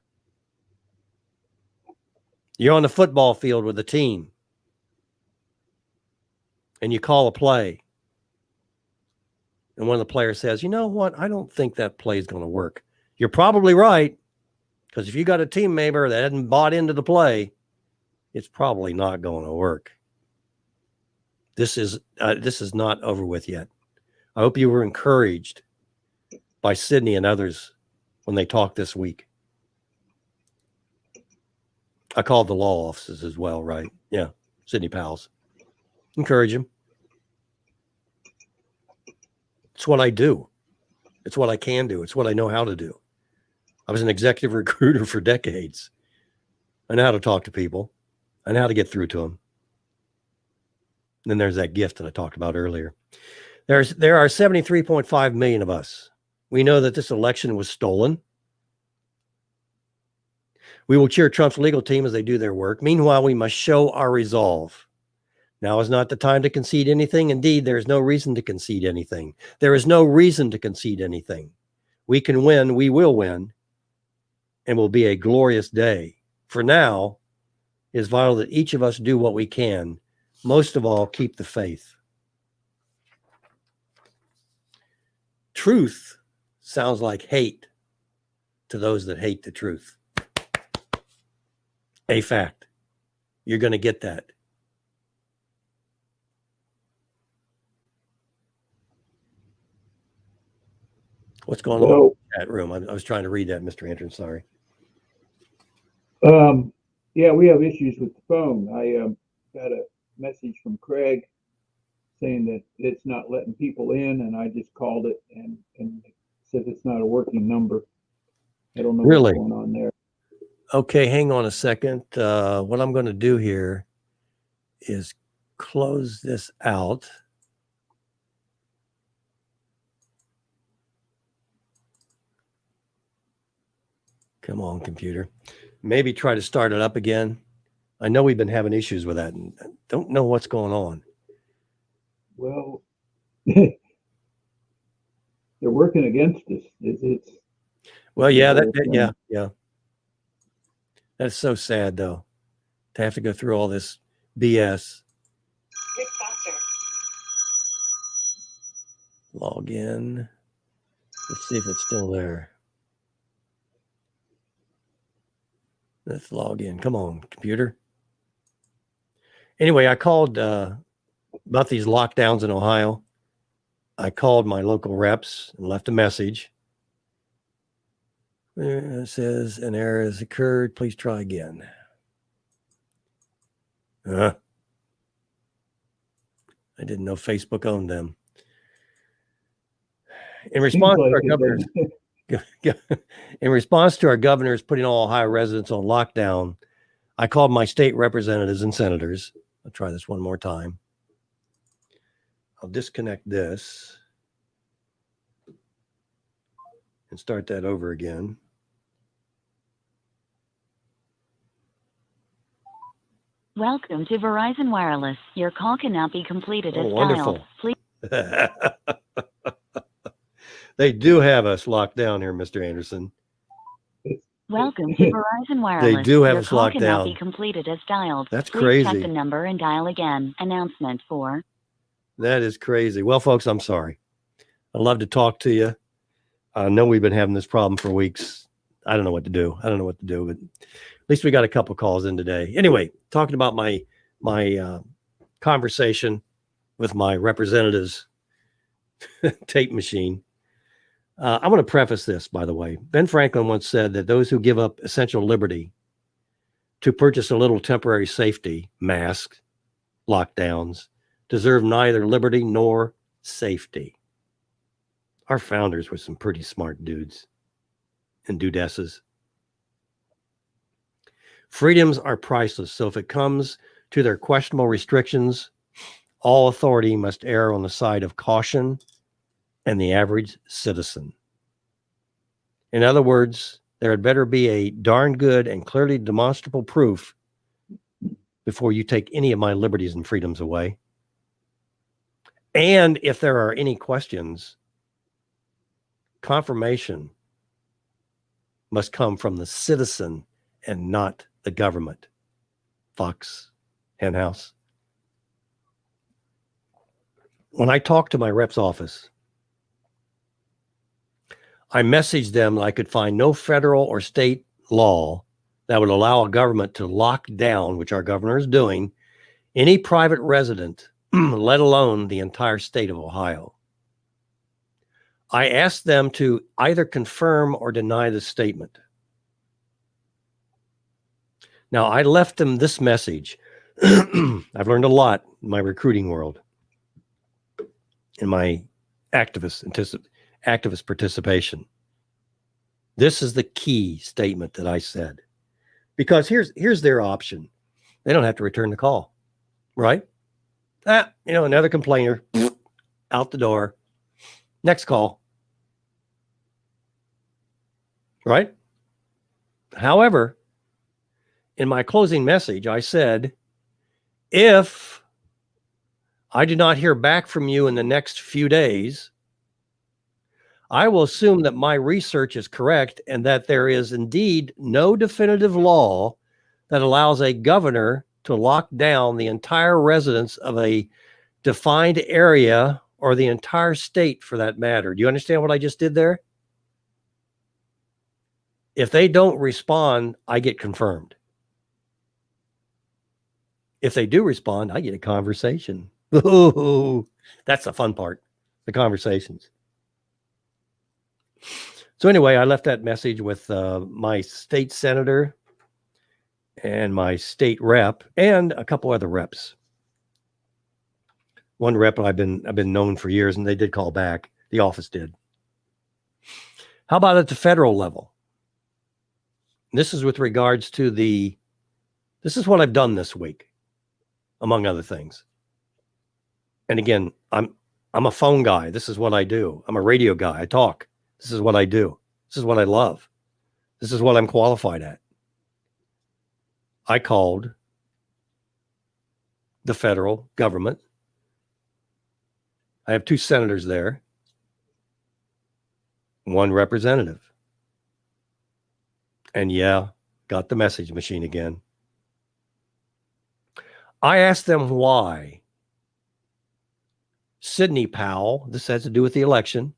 You're on the football field with a team and you call a play. And one of the players says, you know what? I don't think that play is going to work. You're probably right. Because if you got a team member that hadn't bought into the play, it's probably not going to work. This is not over with yet. I hope you were encouraged by Sydney and others when they talked this week. I called the law offices as well, right? Yeah, Sydney Powell's. Encourage them. It's what I do. It's what I can do. It's what I know how to do. I was an executive recruiter for decades. I know how to talk to people. I know how to get through to them. And then there's that gift that I talked about earlier. There are 73.5 million of us. We know that this election was stolen. We will cheer Trump's legal team as they do their work. Meanwhile, we must show our resolve. Now is not the time to concede anything. Indeed, there is no reason to concede anything. There is no reason to concede anything. We can win. We will win. And will be a glorious day. For now, it is vital that each of us do what we can. Most of all, keep the faith. Truth sounds like hate to those that hate the truth. A fact. You're going to get that. What's going on in the chat room? I was trying to read that, Mr. Andrew. Sorry. Yeah, we have issues with the phone. I got a message from Craig saying that it's not letting people in, and I just called it and it says it's not a working number. I don't know Really? what's going on there. Okay, hang on a second. What I'm going to do here is close this out. Come on, computer. Maybe try to start it up again. I know we've been having issues with that and I don't know what's going on. Well, they're working against us. It's well, yeah, yeah. That's so sad, though, to have to go through all this BS. Log in. Let's see if it's still there. Let's log in. Come on, computer. Anyway, I called about these lockdowns in Ohio. I called my local reps and left a message. It says an error has occurred. Please try again. I didn't know Facebook owned them. In response to our governors putting all Ohio residents on lockdown, I called my state representatives and senators. I'll try this one more time. I'll disconnect this and start that over again. Welcome to Verizon Wireless. Your call cannot be completed as wonderful. dialed. Please. They do have us locked down here, Mr. Anderson. Welcome to Verizon Wireless. They do have Your us call locked cannot down. be completed as dialed. That's Please crazy. check the number and dial again. Announcement 4. That is crazy. Well, folks, I'm sorry. I'd love to talk to you. I know we've been having this problem for weeks. I don't know what to do. But at least we got a couple calls in today. Anyway, talking about my conversation with my representative's tape machine. I want to preface this, by the way. Ben Franklin once said that those who give up essential liberty to purchase a little temporary safety, masks, lockdowns, deserve neither liberty nor safety. Our founders were some pretty smart dudes and dudesses. Freedoms are priceless, so if it comes to their questionable restrictions, all authority must err on the side of caution and the average citizen. In other words, there had better be a darn good and clearly demonstrable proof before you take any of my liberties and freedoms away. And if there are any questions, confirmation must come from the citizen and not the government. Fox, Henhouse. When I talked to my rep's office, I messaged them that I could find no federal or state law that would allow a government to lock down, which our governor is doing, any private resident, let alone the entire state of Ohio. I asked them to either confirm or deny the statement. Now, I left them this message. I've learned a lot in my recruiting world, in my activist participation. This is the key statement that I said, because here's their option. They don't have to return the call, right? Another complainer, out the door. Next call, right? However, in my closing message, I said, if I do not hear back from you in the next few days, I will assume that my research is correct and that there is indeed no definitive law that allows a governor to lock down the entire residents of a defined area or the entire state for that matter. Do you understand what I just did there? If they don't respond, I get confirmed. If they do respond, I get a conversation. Ooh, that's the fun part, the conversations. So anyway, I left that message with my state senator and my state rep and a couple other reps. One rep I've been known for years, and they did call back. The office did. How about at the federal level? This is with regards to this is what I've done this week, among other things. And again, I'm a phone guy. This is what I do. I'm a radio guy. I talk. This is what I do. This is what I love. This is what I'm qualified at. I called the federal government. I have 2 senators there, 1 representative. And yeah, got the message machine again. I asked them why Sidney Powell, this has to do with the election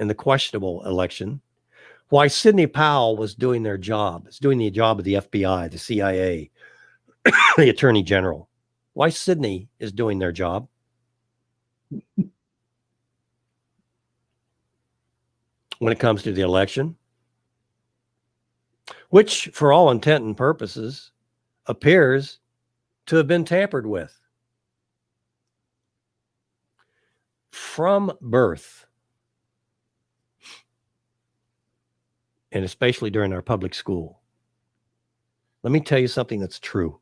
and the questionable election, why Sidney Powell was doing their job. It's doing the job of the FBI, the CIA, the Attorney General. Why Sidney is doing their job. When it comes to the election, which for all intent and purposes appears to have been tampered with. From birth, and especially during our public school, let me tell you something that's true.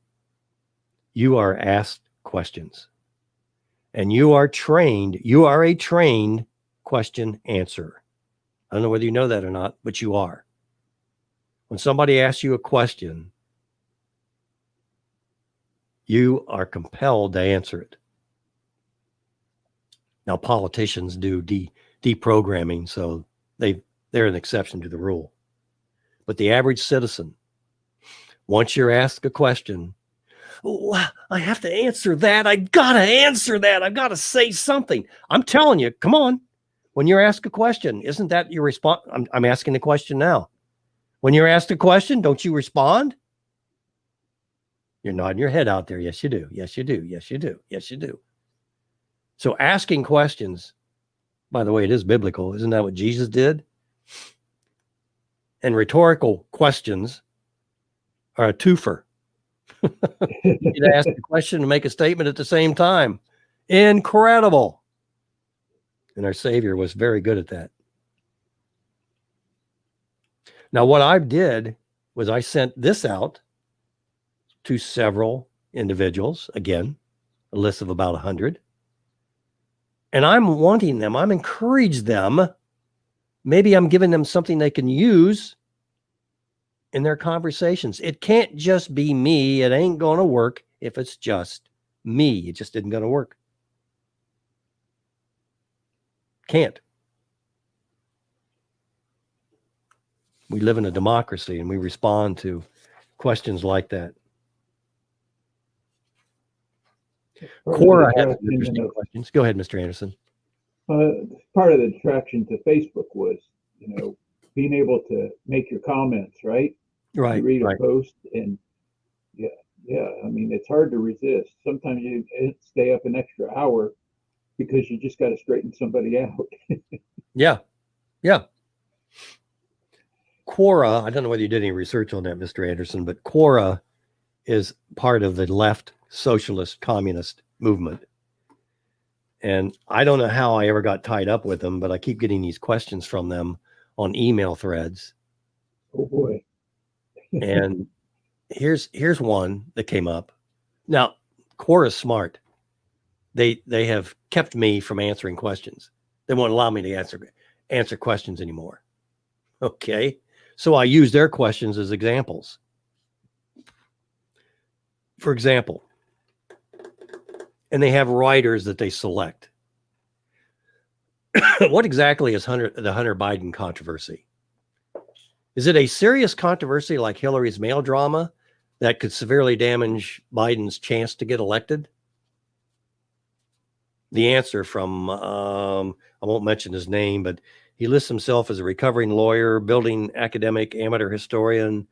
You are asked questions, and you are a trained question answerer. I don't know whether you know that or not, but you are. When somebody asks you a question, you are compelled to answer it. Now, politicians do deprogramming, so they're an exception to the rule. But the average citizen, once you're asked a question, oh, I have to answer that. I got to answer that. I've got to say something. I'm telling you, come on. When you're asked a question, isn't that your response? I'm asking the question now. When you're asked a question, don't you respond? You're nodding your head out there. Yes, you do. Yes, you do. Yes, you do. Yes, you do. So asking questions, by the way, it is biblical. Isn't that what Jesus did? And rhetorical questions are a twofer. You need to ask a question and make a statement at the same time. Incredible. And our Savior was very good at that. Now, what I did was I sent this out to several individuals, again, a list of about 100. And I'm encouraging them. Maybe I'm giving them something they can use in their conversations. It can't just be me. It ain't going to work if it's just me. It just isn't going to work. Can't. We live in a democracy and we respond to questions like that. Quora had some interesting questions. Go ahead, Mr. Anderson. Part of the attraction to Facebook was, being able to make your comments, right? Right. You read a post and yeah. I mean, it's hard to resist. Sometimes you stay up an extra hour because you just got to straighten somebody out. Yeah. Quora, I don't know whether you did any research on that, Mr. Anderson, but Quora is part of the left socialist communist movement. And I don't know how I ever got tied up with them, but I keep getting these questions from them on email threads. Oh boy. And here's one that came up. Now, Quora's smart. They have kept me from answering questions. They won't allow me to answer questions anymore. Okay. So I use their questions as examples. For example, and they have writers that they select. What exactly is the Hunter Biden controversy? Is it a serious controversy like Hillary's mail drama that could severely damage Biden's chance to get elected? The answer from, I won't mention his name, but he lists himself as a recovering lawyer, building academic, amateur historian,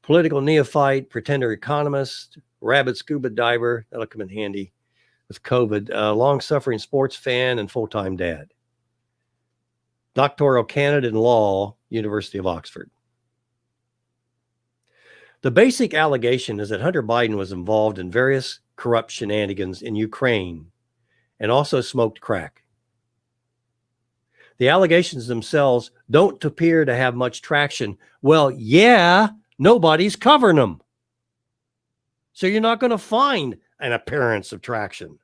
political neophyte, pretender economist, rabid scuba diver. That'll come in handy with COVID. Long-suffering sports fan and full-time dad. Doctoral candidate in law, University of Oxford. The basic allegation is that Hunter Biden was involved in various corrupt shenanigans in Ukraine and also smoked crack. The allegations themselves don't appear to have much traction. Well, yeah, nobody's covering them. So you're not going to find an appearance of traction.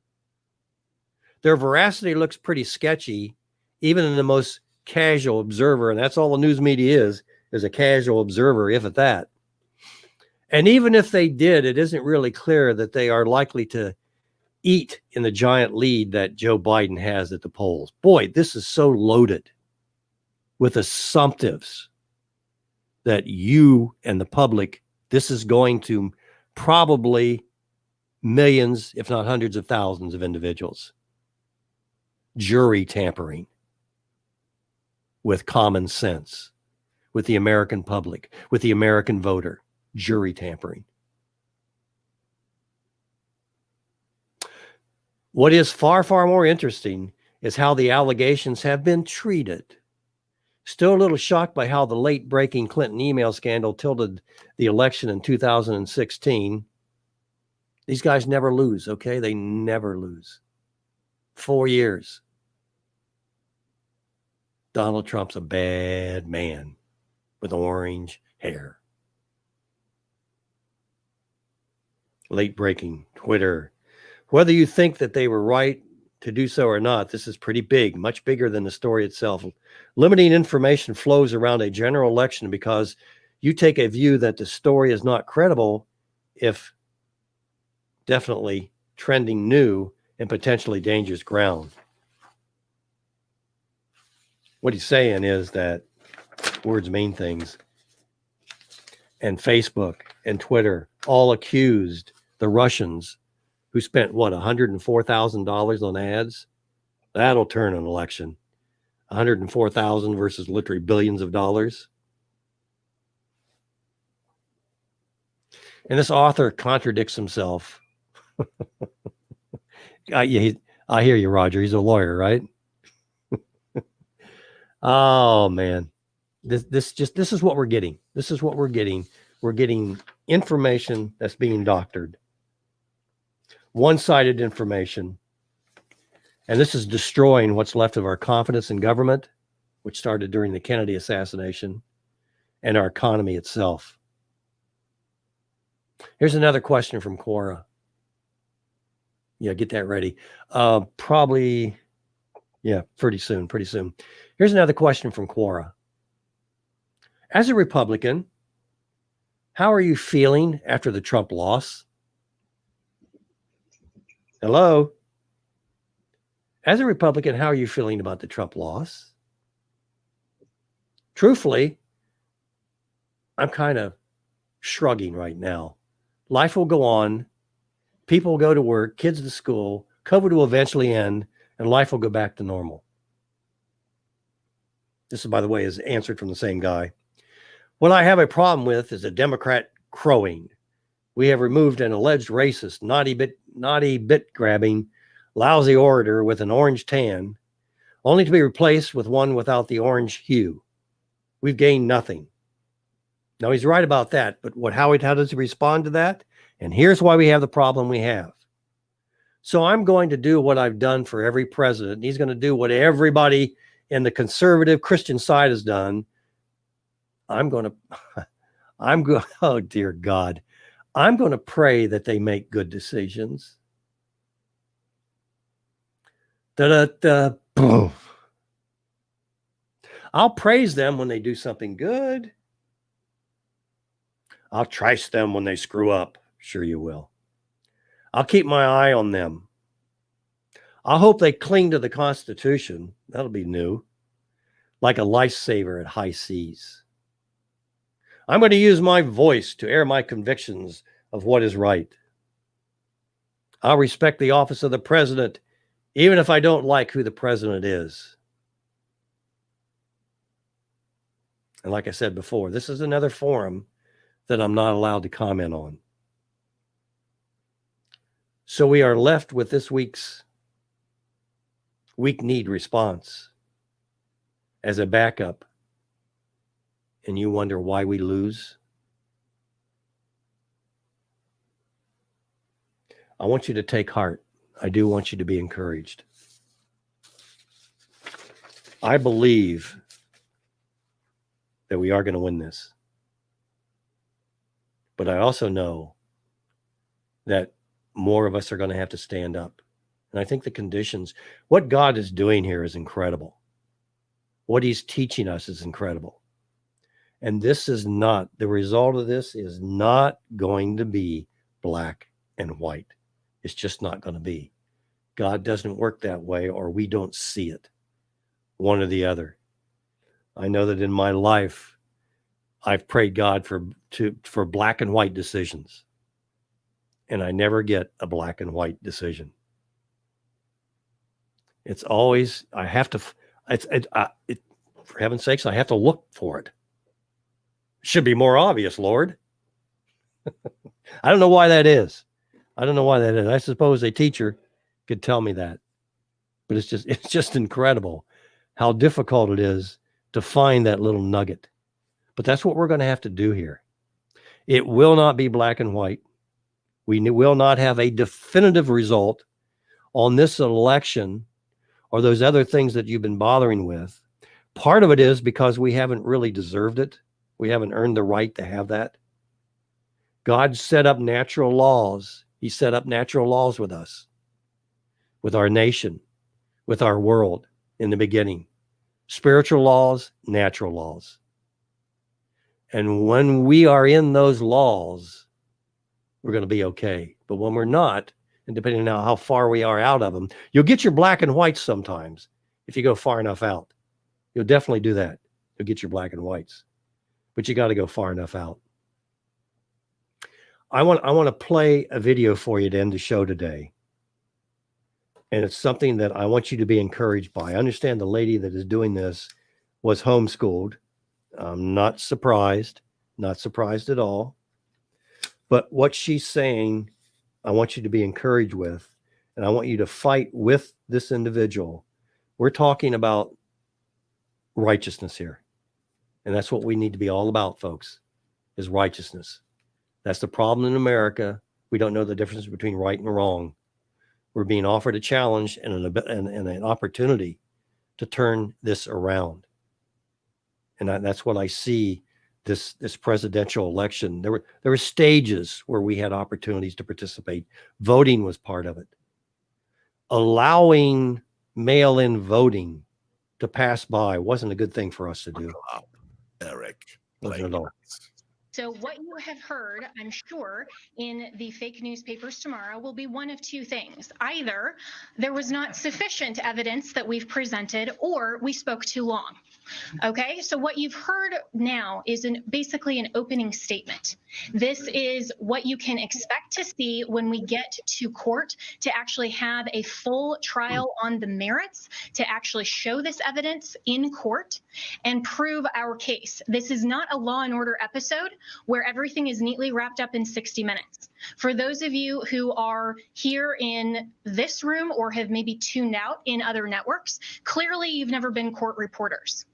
Their veracity looks pretty sketchy, even in the most casual observer, and that's all the news media is a casual observer, if at that. And even if they did, it isn't really clear that they are likely to eat in the giant lead that Joe Biden has at the polls. Boy, this is so loaded with assumptives that you and the public, this is going to probably millions, if not hundreds of thousands of individuals. Jury tampering with common sense, with the American public, with the American voter. Jury tampering. What is far, far more interesting is how the allegations have been treated. Still a little shocked by how the late-breaking Clinton email scandal tilted the election in 2016. These guys never lose, okay? They never lose. 4 years. Donald Trump's a bad man with orange hair. Late-breaking Twitter. Whether you think that they were right to do so or not, this is pretty big, much bigger than the story itself. Limiting information flows around a general election because you take a view that the story is not credible if definitely trending new and potentially dangerous ground. What he's saying is that words mean things. And Facebook and Twitter all accused the Russians who spent, what, $104,000 on ads? That'll turn an election. $104,000 versus literally billions of dollars. And this author contradicts himself. I hear you, Roger. He's a lawyer, right? Oh, man. This is what we're getting. This is what we're getting. We're getting information that's being doctored. One-sided information. And this is destroying what's left of our confidence in government, which started during the Kennedy assassination, and our economy itself. Here's another question from Quora. Yeah, get that ready. Probably, yeah, pretty soon. Here's another question from Quora. As a Republican, how are you feeling after the Trump loss? Hello? As a Republican, how are you feeling about the Trump loss? Truthfully, I'm kind of shrugging right now. Life will go on. People will go to work, kids to school. COVID will eventually end, and life will go back to normal. This, by the way, is answered from the same guy. What I have a problem with is a Democrat crowing. We have removed an alleged racist, naughty bit grabbing, lousy orator with an orange tan, only to be replaced with one without the orange hue. We've gained nothing. Now, he's right about that, but how does he respond to that? And here's why we have the problem we have. So I'm going to do what I've done for every president. And he's going to do what everybody in the conservative Christian side has done. Oh dear God, I'm going to pray that they make good decisions. Boom. I'll praise them when they do something good. I'll trash them when they screw up. Sure you will. I'll keep my eye on them. I hope they cling to the Constitution. That'll be new. Like a lifesaver at high seas. I'm going to use my voice to air my convictions of what is right. I'll respect the office of the president, even if I don't like who the president is. And like I said before, this is another forum that I'm not allowed to comment on. So we are left with this week's weak need response as a backup. And you wonder why we lose? I want you to take heart. I do want you to be encouraged. I believe that we are going to win this. But I also know that more of us are going to have to stand up. And I think the conditions, what God is doing here is incredible. What he's teaching us is incredible. And this is not, the result of this is not going to be black and white. It's just not going to be. God doesn't work that way, or we don't see it. One or the other. I know that in my life, I've prayed God for black and white decisions. And I never get a black and white decision. It's always, I have to, for heaven's sakes, I have to look for it. Should be more obvious, Lord. I don't know why that is. I suppose a teacher could tell me that. But it's just incredible how difficult it is to find that little nugget. But that's what we're going to have to do here. It will not be black and white. We will not have a definitive result on this election or those other things that you've been bothering with. Part of it is because we haven't really deserved it. We haven't earned the right to have that. God set up natural laws. He set up natural laws with us, with our nation, with our world in the beginning. Spiritual laws, natural laws. And when we are in those laws, we're going to be okay. But when we're not, and depending on how far we are out of them, you'll get your black and whites sometimes if you go far enough out. You'll definitely do that. You'll get your black and whites. But you got to go far enough out. I want to play a video for you to end the show today. And it's something that I want you to be encouraged by. I understand the lady that is doing this was homeschooled. I'm not surprised at all. But what she's saying, I want you to be encouraged with, and I want you to fight with this individual. We're talking about righteousness here. And that's what we need to be all about, folks, is righteousness. That's the problem in America. We don't know the difference between right and wrong. We're being offered a challenge and an opportunity to turn this around. And that's what I see this presidential election. There were stages where we had opportunities to participate. Voting was part of it. Allowing mail-in voting to pass by wasn't a good thing for us to do. Eric. Wasn't at all. So what you have heard, I'm sure, in the fake newspapers tomorrow will be one of two things. Either there was not sufficient evidence that we've presented, or we spoke too long. Okay, so what you've heard now is basically an opening statement. This is what you can expect to see when we get to court to actually have a full trial on the merits, to actually show this evidence in court and prove our case. This is not a Law and Order episode where everything is neatly wrapped up in 60 minutes. For those of you who are here in this room or have maybe tuned out in other networks, clearly you've never been court reporters.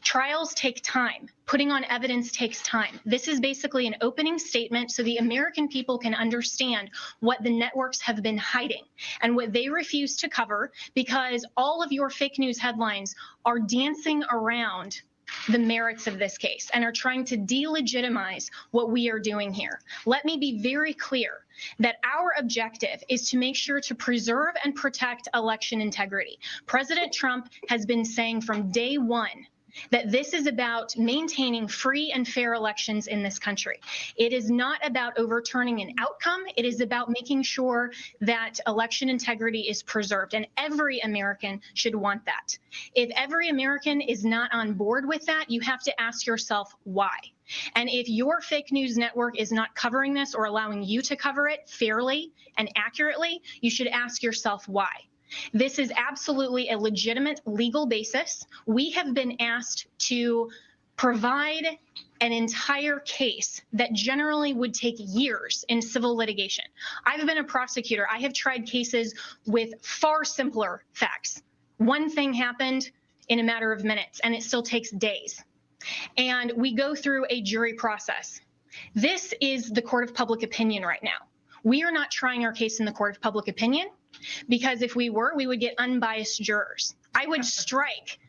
Trials take time. Putting on evidence takes time. This is basically an opening statement so the American people can understand what the networks have been hiding and what they refuse to cover, because all of your fake news headlines are dancing around the merits of this case and are trying to delegitimize what we are doing here. Let me be very clear that our objective is to make sure to preserve and protect election integrity. President Trump has been saying from day one that this is about maintaining free and fair elections in this country. It is not about overturning an outcome. It is about making sure that election integrity is preserved, and every American should want that. If every American is not on board with that, you have to ask yourself why. And if your fake news network is not covering this or allowing you to cover it fairly and accurately, you should ask yourself why. This is absolutely a legitimate legal basis. We have been asked to provide an entire case that generally would take years in civil litigation. I've been a prosecutor. I have tried cases with far simpler facts. One thing happened in a matter of minutes, and it still takes days. And we go through a jury process. This is the court of public opinion right now. We are not trying our case in the court of public opinion, because if we were, we would get unbiased jurors. I would strike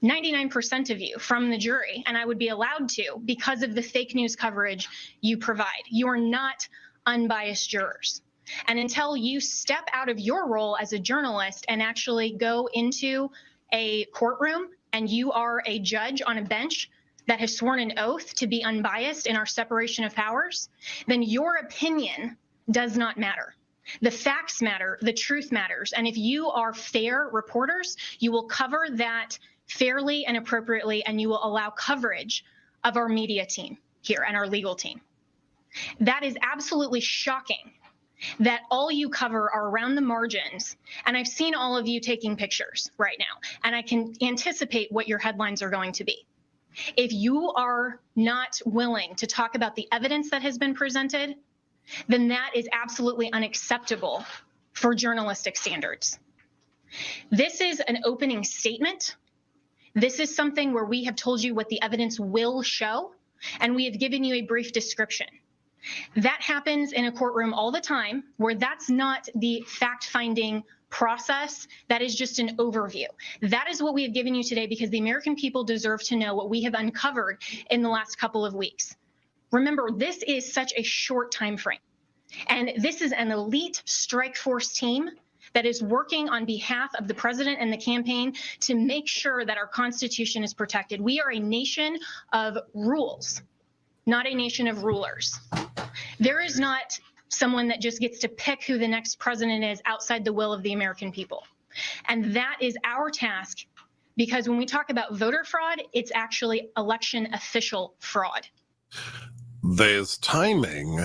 99% of you from the jury, and I would be allowed to because of the fake news coverage you provide. You are not unbiased jurors. And until you step out of your role as a journalist and actually go into a courtroom and you are a judge on a bench that has sworn an oath to be unbiased in our separation of powers, then your opinion does not matter. The facts matter, the truth matters. And if you are fair reporters, you will cover that fairly and appropriately, and you will allow coverage of our media team here and our legal team. That is absolutely shocking that all you cover are around the margins. And I've seen all of you taking pictures right now, and I can anticipate what your headlines are going to be. If you are not willing to talk about the evidence that has been presented, then that is absolutely unacceptable for journalistic standards. This is an opening statement. This is something where we have told you what the evidence will show, and we have given you a brief description. That happens in a courtroom all the time, where that's not the fact-finding process. That is just an overview. That is what we have given you today, because the American people deserve to know what we have uncovered in the last couple of weeks. Remember, this is such a short time frame, and this is an elite strike force team that is working on behalf of the president and the campaign to make sure that our Constitution is protected. We are a nation of rules, not a nation of rulers. There is not someone that just gets to pick who the next president is outside the will of the American people. And that is our task, because when we talk about voter fraud, it's actually election official fraud. There's timing.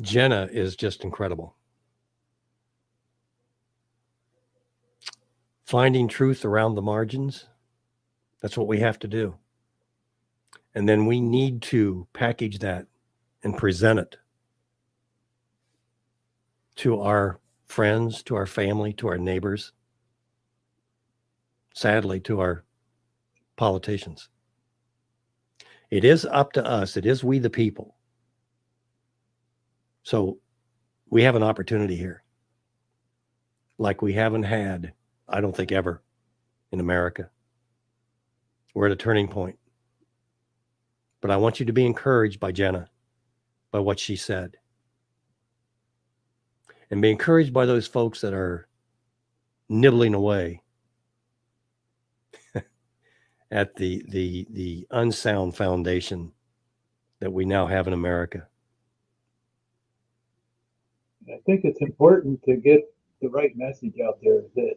Jenna is just incredible. Finding truth around the margins, that's what we have to do. And then we need to package that and present it to our friends, to our family, to our neighbors, sadly, to our politicians. It is up to us. It is we the people. So we have an opportunity here like we haven't had, I don't think, ever in America. We're at a turning point. But I want you to be encouraged by Jenna, by what she said. And be encouraged by those folks that are nibbling away at the unsound foundation that we now have in America. I think it's important to get the right message out there that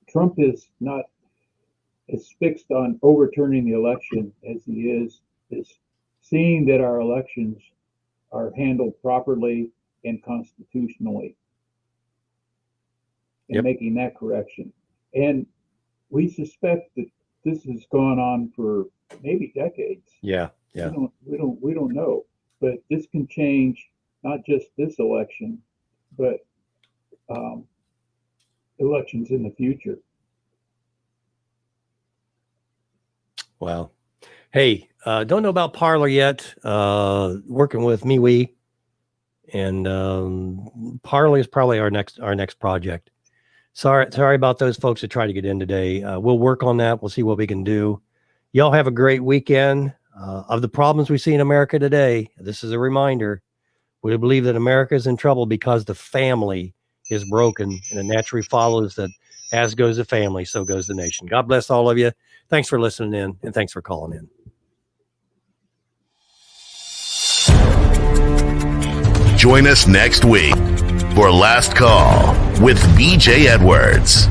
Trump is not as fixed on overturning the election as he is seeing that our elections are handled properly and constitutionally, and making that correction. And we suspect that this has gone on for maybe decades. Yeah. We don't know, but this can change not just this election, but elections in the future. Wow. Hey, don't know about Parler yet. Working with MeWe, and Parler is probably our next project. Sorry about those folks that tried to get in today. We'll work on that. We'll see what we can do. Y'all have a great weekend. Of the problems we see in America today, this is a reminder. We believe that America is in trouble because the family is broken, and it naturally follows that as goes the family, so goes the nation. God bless all of you. Thanks for listening in, and thanks for calling in. Join us next week for Last Call with BJ Edwards.